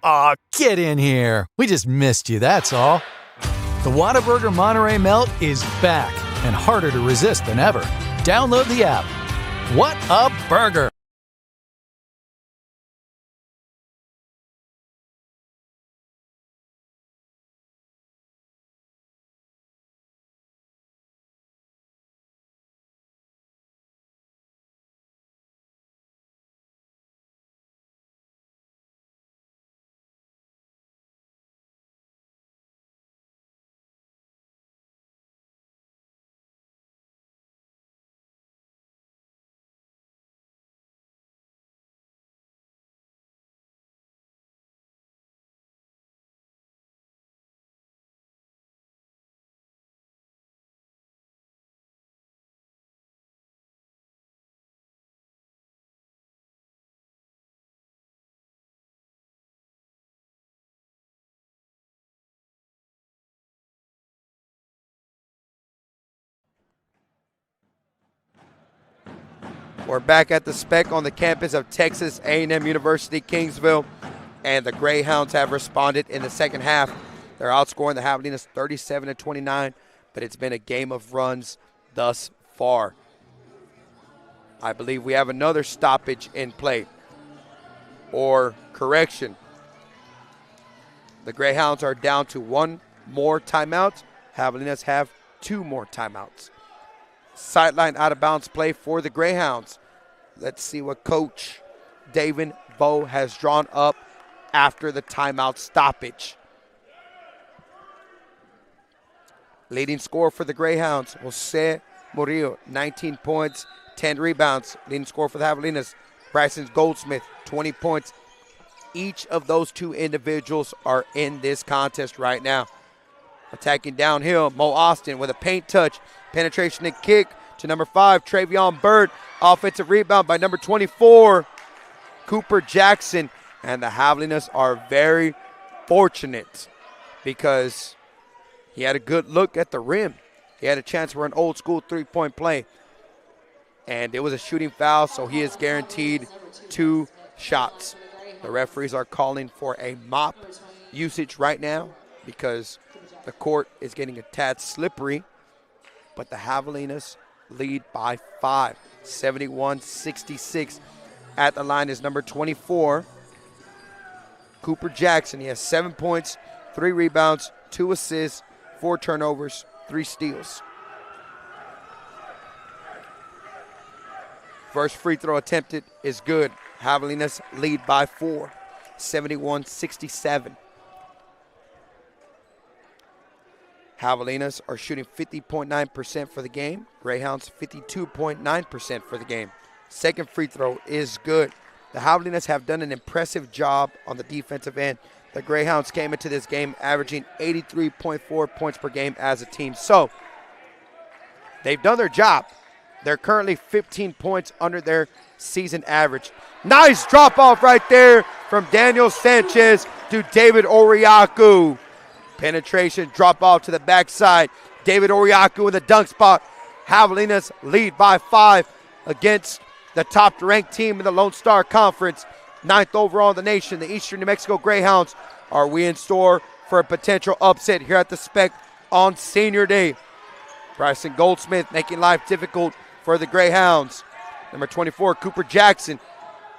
S2: Aw, get in here. We just missed you, that's all. The Whataburger Monterey Melt is back and harder to resist than ever. Download the app. What a burger!
S1: We're back at the Spec on the campus of Texas A&M University, Kingsville, and the Greyhounds have responded in the second half. They're outscoring the Havalinas 37-29, but it's been a game of runs thus far. I believe we have another stoppage in play, or correction. The Greyhounds are down to one more timeout. Havalinas have two more timeouts. Sideline out of bounds play for the Greyhounds. Let's see what Coach David Bowe has drawn up after the timeout stoppage. Leading scorer for the Greyhounds, Jose Murillo, 19 points, 10 rebounds. Leading scorer for the Havalinas, Bryson Goldsmith, 20 points. Each of those two individuals are in this contest right now. Attacking downhill, Mo Austin with a paint touch. Penetration and kick to number 5, Travion Bird. Offensive rebound by number 24, Cooper Jackson. And the Havalinas are very fortunate because he had a good look at the rim. He had a chance for an old school three-point play. And it was a shooting foul, so he is guaranteed 2 shots. The referees are calling for a mop usage right now because the court is getting a tad slippery. But the Havalinas lead by 5, 71-66. At the line is number 24, Cooper Jackson. He has 7 points, 3 rebounds, 2 assists, 4 turnovers, 3 steals. First free throw attempted is good. Havalinas lead by 4, 71-67. Havalinas are shooting 50.9% for the game. Greyhounds 52.9% for the game. Second free throw is good. The Havalinas have done an impressive job on the defensive end. The Greyhounds came into this game averaging 83.4 points per game as a team. So they've done their job. They're currently 15 points under their season average. Nice drop off right there from Daniel Sanchez to David Oriaku. Penetration, drop off to the backside. David Oriaku in the dunk spot. Havalinas lead by 5 against the top-ranked team in the Lone Star Conference. 9th overall in the nation, the Eastern New Mexico Greyhounds. Are we in store for a potential upset here at the Spec on Senior Day? Bryson Goldsmith making life difficult for the Greyhounds. Number 24, Cooper Jackson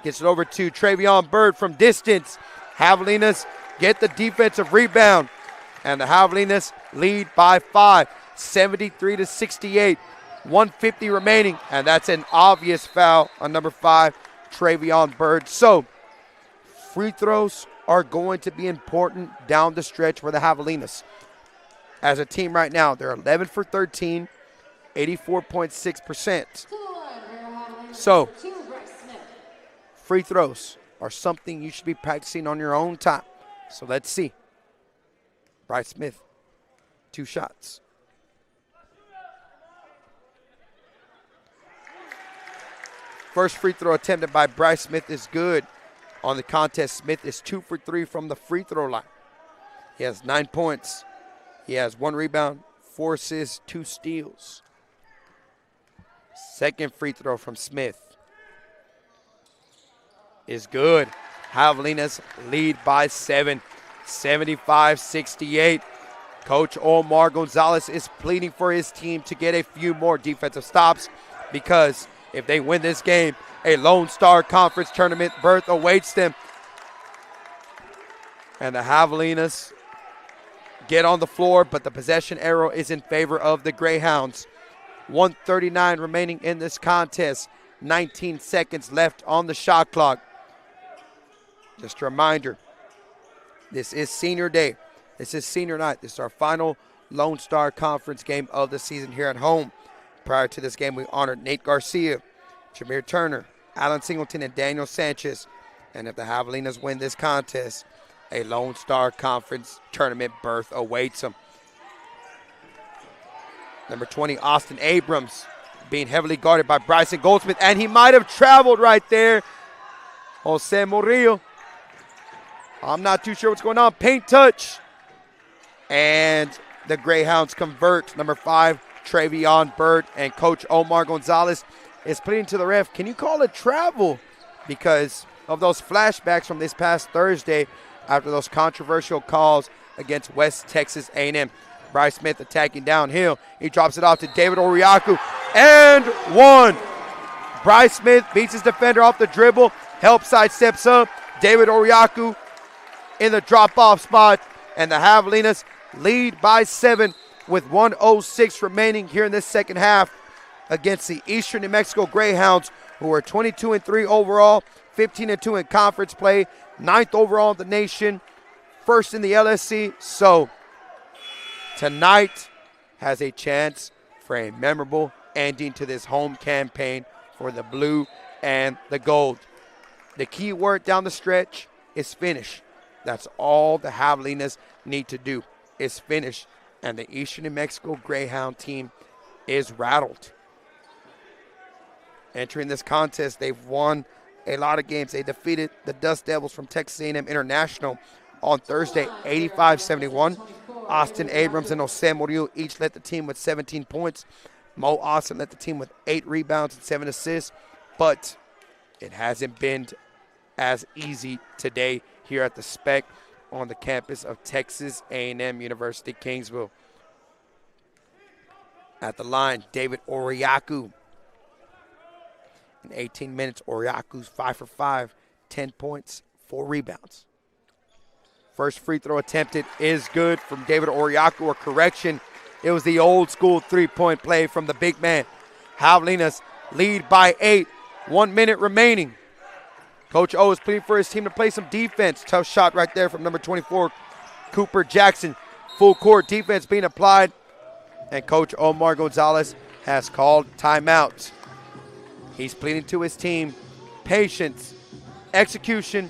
S1: gets it over to Travion Bird from distance. Havalinas get the defensive rebound. And the Havalinas lead by 5, 73-68. 150 remaining, and that's an obvious foul on number 5, Travion Bird. So, free throws are going to be important down the stretch for the Havalinas. As a team right now, they're 11 for 13, 84.6%. So, free throws are something you should be practicing on your own time. So let's see. Bryce Smith, 2 shots. First free throw attempted by Bryce Smith is good. On the contest, Smith is 2 for 3 from the free throw line. He has 9 points. He has 1 rebound, 4 assists, 2 steals. Second free throw from Smith is good. Havalinas lead by 7, 75-68. Coach Omar Gonzalez is pleading for his team to get a few more defensive stops because if they win this game, a Lone Star Conference tournament berth awaits them. And the Havalinas get on the floor, but the possession arrow is in favor of the Greyhounds. 1:39 remaining in this contest. 19 seconds left on the shot clock. Just a reminder, this is senior day. This is senior night. This is our final Lone Star Conference game of the season here at home. Prior to this game, we honored Nate Garcia, Jameer Turner, Alan Singleton, and Daniel Sanchez. And if the Havalinas win this contest, a Lone Star Conference tournament berth awaits them. Number 20, Austin Abrams, being heavily guarded by Bryson Goldsmith, and he might have traveled right there. Jose Murillo. I'm not too sure what's going on. Paint touch. And the Greyhounds convert. Number 5, Travion Bird, and Coach Omar Gonzalez is pleading to the ref, can you call it travel? Because of those flashbacks from this past Thursday after those controversial calls against West Texas A&M. Bryce Smith attacking downhill. He drops it off to David Oriaku, and 1. Bryce Smith beats his defender off the dribble. Help side steps up. David Oriaku in the drop-off spot, and the Havalinas lead by 7 with 1:06 remaining here in this second half against the Eastern New Mexico Greyhounds, who are 22-3 overall, 15-2 in conference play, 9th overall in the nation, 1st in the LSC. So tonight has a chance for a memorable ending to this home campaign for the blue and the gold. The key word down the stretch is finish. That's all the Havalinas need to do is finish. And the Eastern New Mexico Greyhound team is rattled. Entering this contest, they've won a lot of games. They defeated the Dust Devils from Texas A&M International on Thursday, 85-71. Austin Abrams and Jose Murillo each led the team with 17 points. Mo Austin led the team with 8 rebounds and 7 assists. But it hasn't been as easy today here at the Spec on the campus of Texas A&M University, Kingsville. At the line, David Oriaku. In 18 minutes, Oriaku's 5 for 5, 10 points, 4 rebounds. First free throw attempted is good from David Oriaku, or correction, it was the old school three-point play from the big man. Havalinas lead by 8, 1 minute remaining. Coach O is pleading for his team to play some defense. Tough shot right there from number 24, Cooper Jackson. Full court defense being applied, and Coach Omar Gonzalez has called timeout. He's pleading to his team, patience, execution,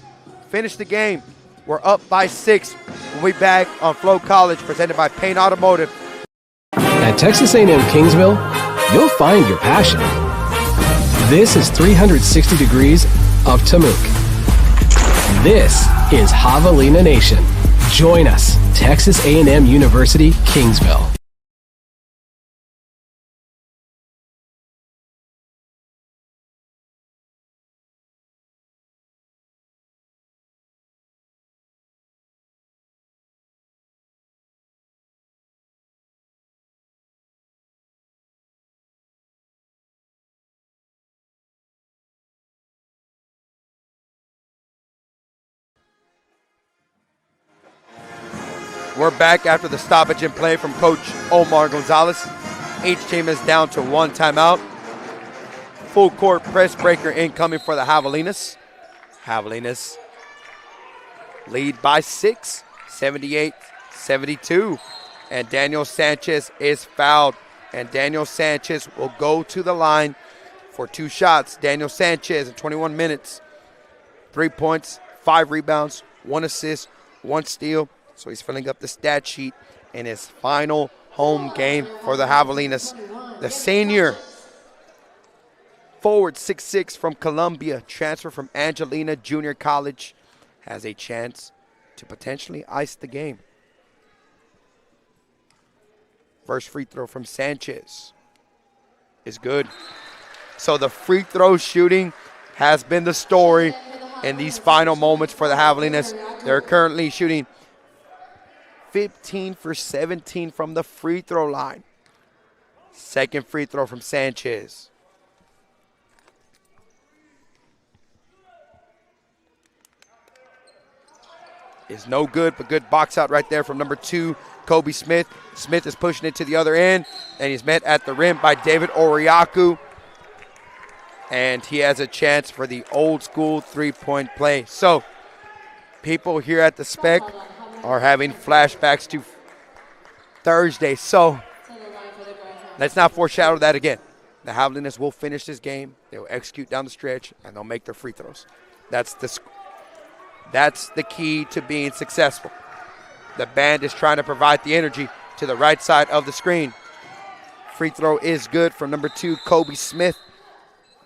S1: finish the game. We're up by 6. We'll be back on Flow College, presented by Payne Automotive.
S10: At Texas A&M-Kingsville, you'll find your passion. This is 360 degrees of Tamook. This is Javelina Nation. Join us, Texas A&M University, Kingsville.
S1: We're back after the stoppage in play from Coach Omar Gonzalez. Each team is down to one timeout. Full court press breaker incoming for the Havalinas. Havalinas lead by 6, 78-72. And Daniel Sanchez is fouled. And Daniel Sanchez will go to the line for 2 shots. Daniel Sanchez in 21 minutes. 3 points, 5 rebounds, 1 assist, 1 steal. So he's filling up the stat sheet in his final home game for the Havalinas. The senior forward, 6'6", from Columbia, transfer from Angelina Junior College, has a chance to potentially ice the game. First free throw from Sanchez is good. So the free throw shooting has been the story in these final moments for the Havalinas. They're currently shooting 15 for 17 from the free throw line. Second free throw from Sanchez. Is no good, but good box out right there from number 2, Kobe Smith. Smith is pushing it to the other end, and he's met at the rim by David Oriaku. And he has a chance for the old school three-point play. So people here at the Spec are having flashbacks to Thursday. So let's not foreshadow that again. The Havalinas will finish this game. They will execute down the stretch, and they'll make their free throws. That's the key to being successful. The band is trying to provide the energy to the right side of the screen. Free throw is good from number 2, Kobe Smith,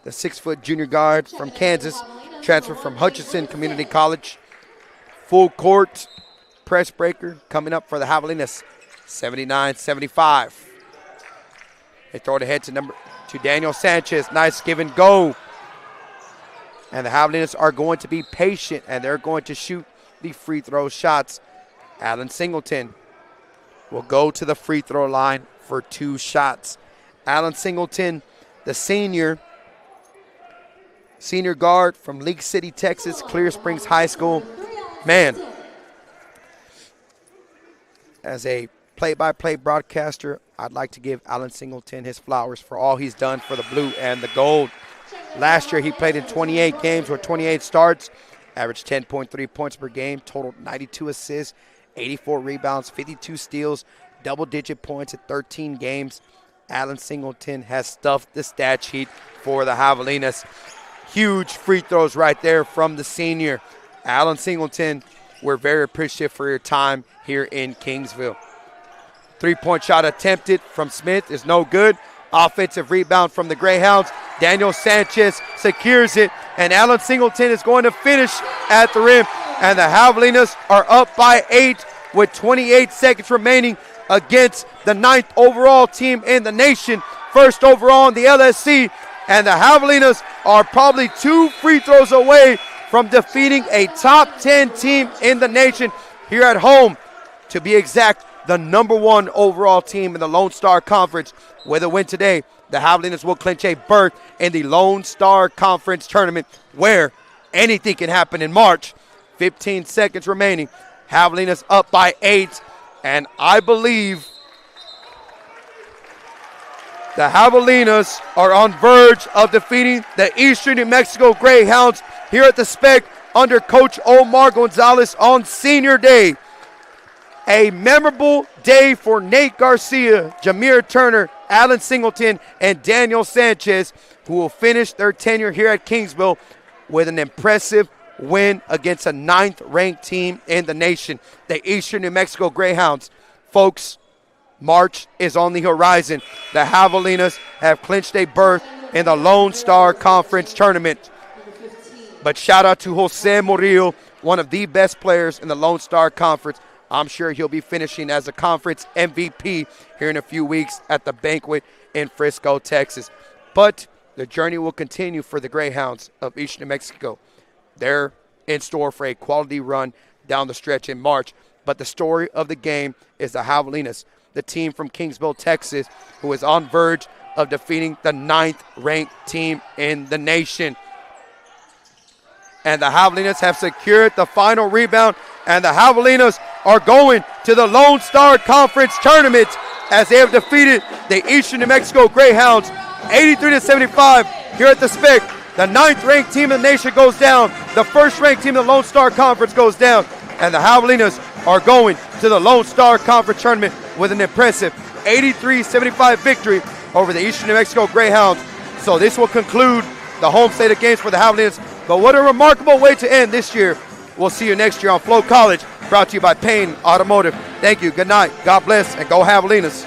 S1: the 6-foot junior guard from Kansas, transfer from Hutchinson Community College. Full court press breaker coming up for the Havalinas, 79-75. They throw it ahead to Daniel Sanchez. Nice give and go. And the Havalinas are going to be patient, and they're going to shoot the free throw shots. Alan Singleton will go to the free throw line for 2 shots. Alan Singleton, the senior guard from League City, Texas, Clear Springs High School. Man, as a play-by-play broadcaster, I'd like to give Alan Singleton his flowers for all he's done for the blue and the gold. Last year, he played in 28 games with 28 starts, averaged 10.3 points per game, totaled 92 assists, 84 rebounds, 52 steals, double-digit points in 13 games. Alan Singleton has stuffed the stat sheet for the Havalinas. Huge free throws right there from the senior. Alan Singleton, we're very appreciative for your time here in Kingsville. 3-point shot attempted from Smith is no good. Offensive rebound from the Greyhounds. Daniel Sanchez secures it, and Alan Singleton is going to finish at the rim. And the Havalinas are up by 8 with 28 seconds remaining against the 9th overall team in the nation, 1st overall in the LSC. And the Havalinas are probably 2 free throws away from defeating a top 10 team in the nation here at home. To be exact, the number 1 overall team in the Lone Star Conference. With a win today, the Havalinas will clinch a berth in the Lone Star Conference tournament, where anything can happen in March. 15 seconds remaining. Havalinas up by 8, and I believe the Havalinas are on verge of defeating the Eastern New Mexico Greyhounds here at the Spec under Coach Omar Gonzalez on Senior Day. A memorable day for Nate Garcia, Jameer Turner, Alan Singleton, and Daniel Sanchez, who will finish their tenure here at Kingsville with an impressive win against a 9th-ranked team in the nation, the Eastern New Mexico Greyhounds. Folks, March is on the horizon. The Havalinas have clinched a berth in the Lone Star Conference tournament. But shout out to Jose Murillo, one of the best players in the Lone Star Conference. I'm sure he'll be finishing as a conference MVP here in a few weeks at the banquet in Frisco, Texas. But the journey will continue for the Greyhounds of Eastern New Mexico. They're in store for a quality run down the stretch in March. But the story of the game is the Havalinas, the team from Kingsville, Texas, who is on verge of defeating the 9th-ranked team in the nation. And the Havalinas have secured the final rebound. And the Havalinas are going to the Lone Star Conference Tournament as they have defeated the Eastern New Mexico Greyhounds 83-75 here at the Spec. The 9th-ranked team in the nation goes down. The 1st-ranked team in the Lone Star Conference goes down. And the Havalinas are going to the Lone Star Conference Tournament with an impressive 83-75 victory over the Eastern New Mexico Greyhounds. So this will conclude the home slate of games for the Havalinas. But what a remarkable way to end this year. We'll see you next year on Flow College, brought to you by Payne Automotive. Thank you. Good night. God bless, and go Havalinas.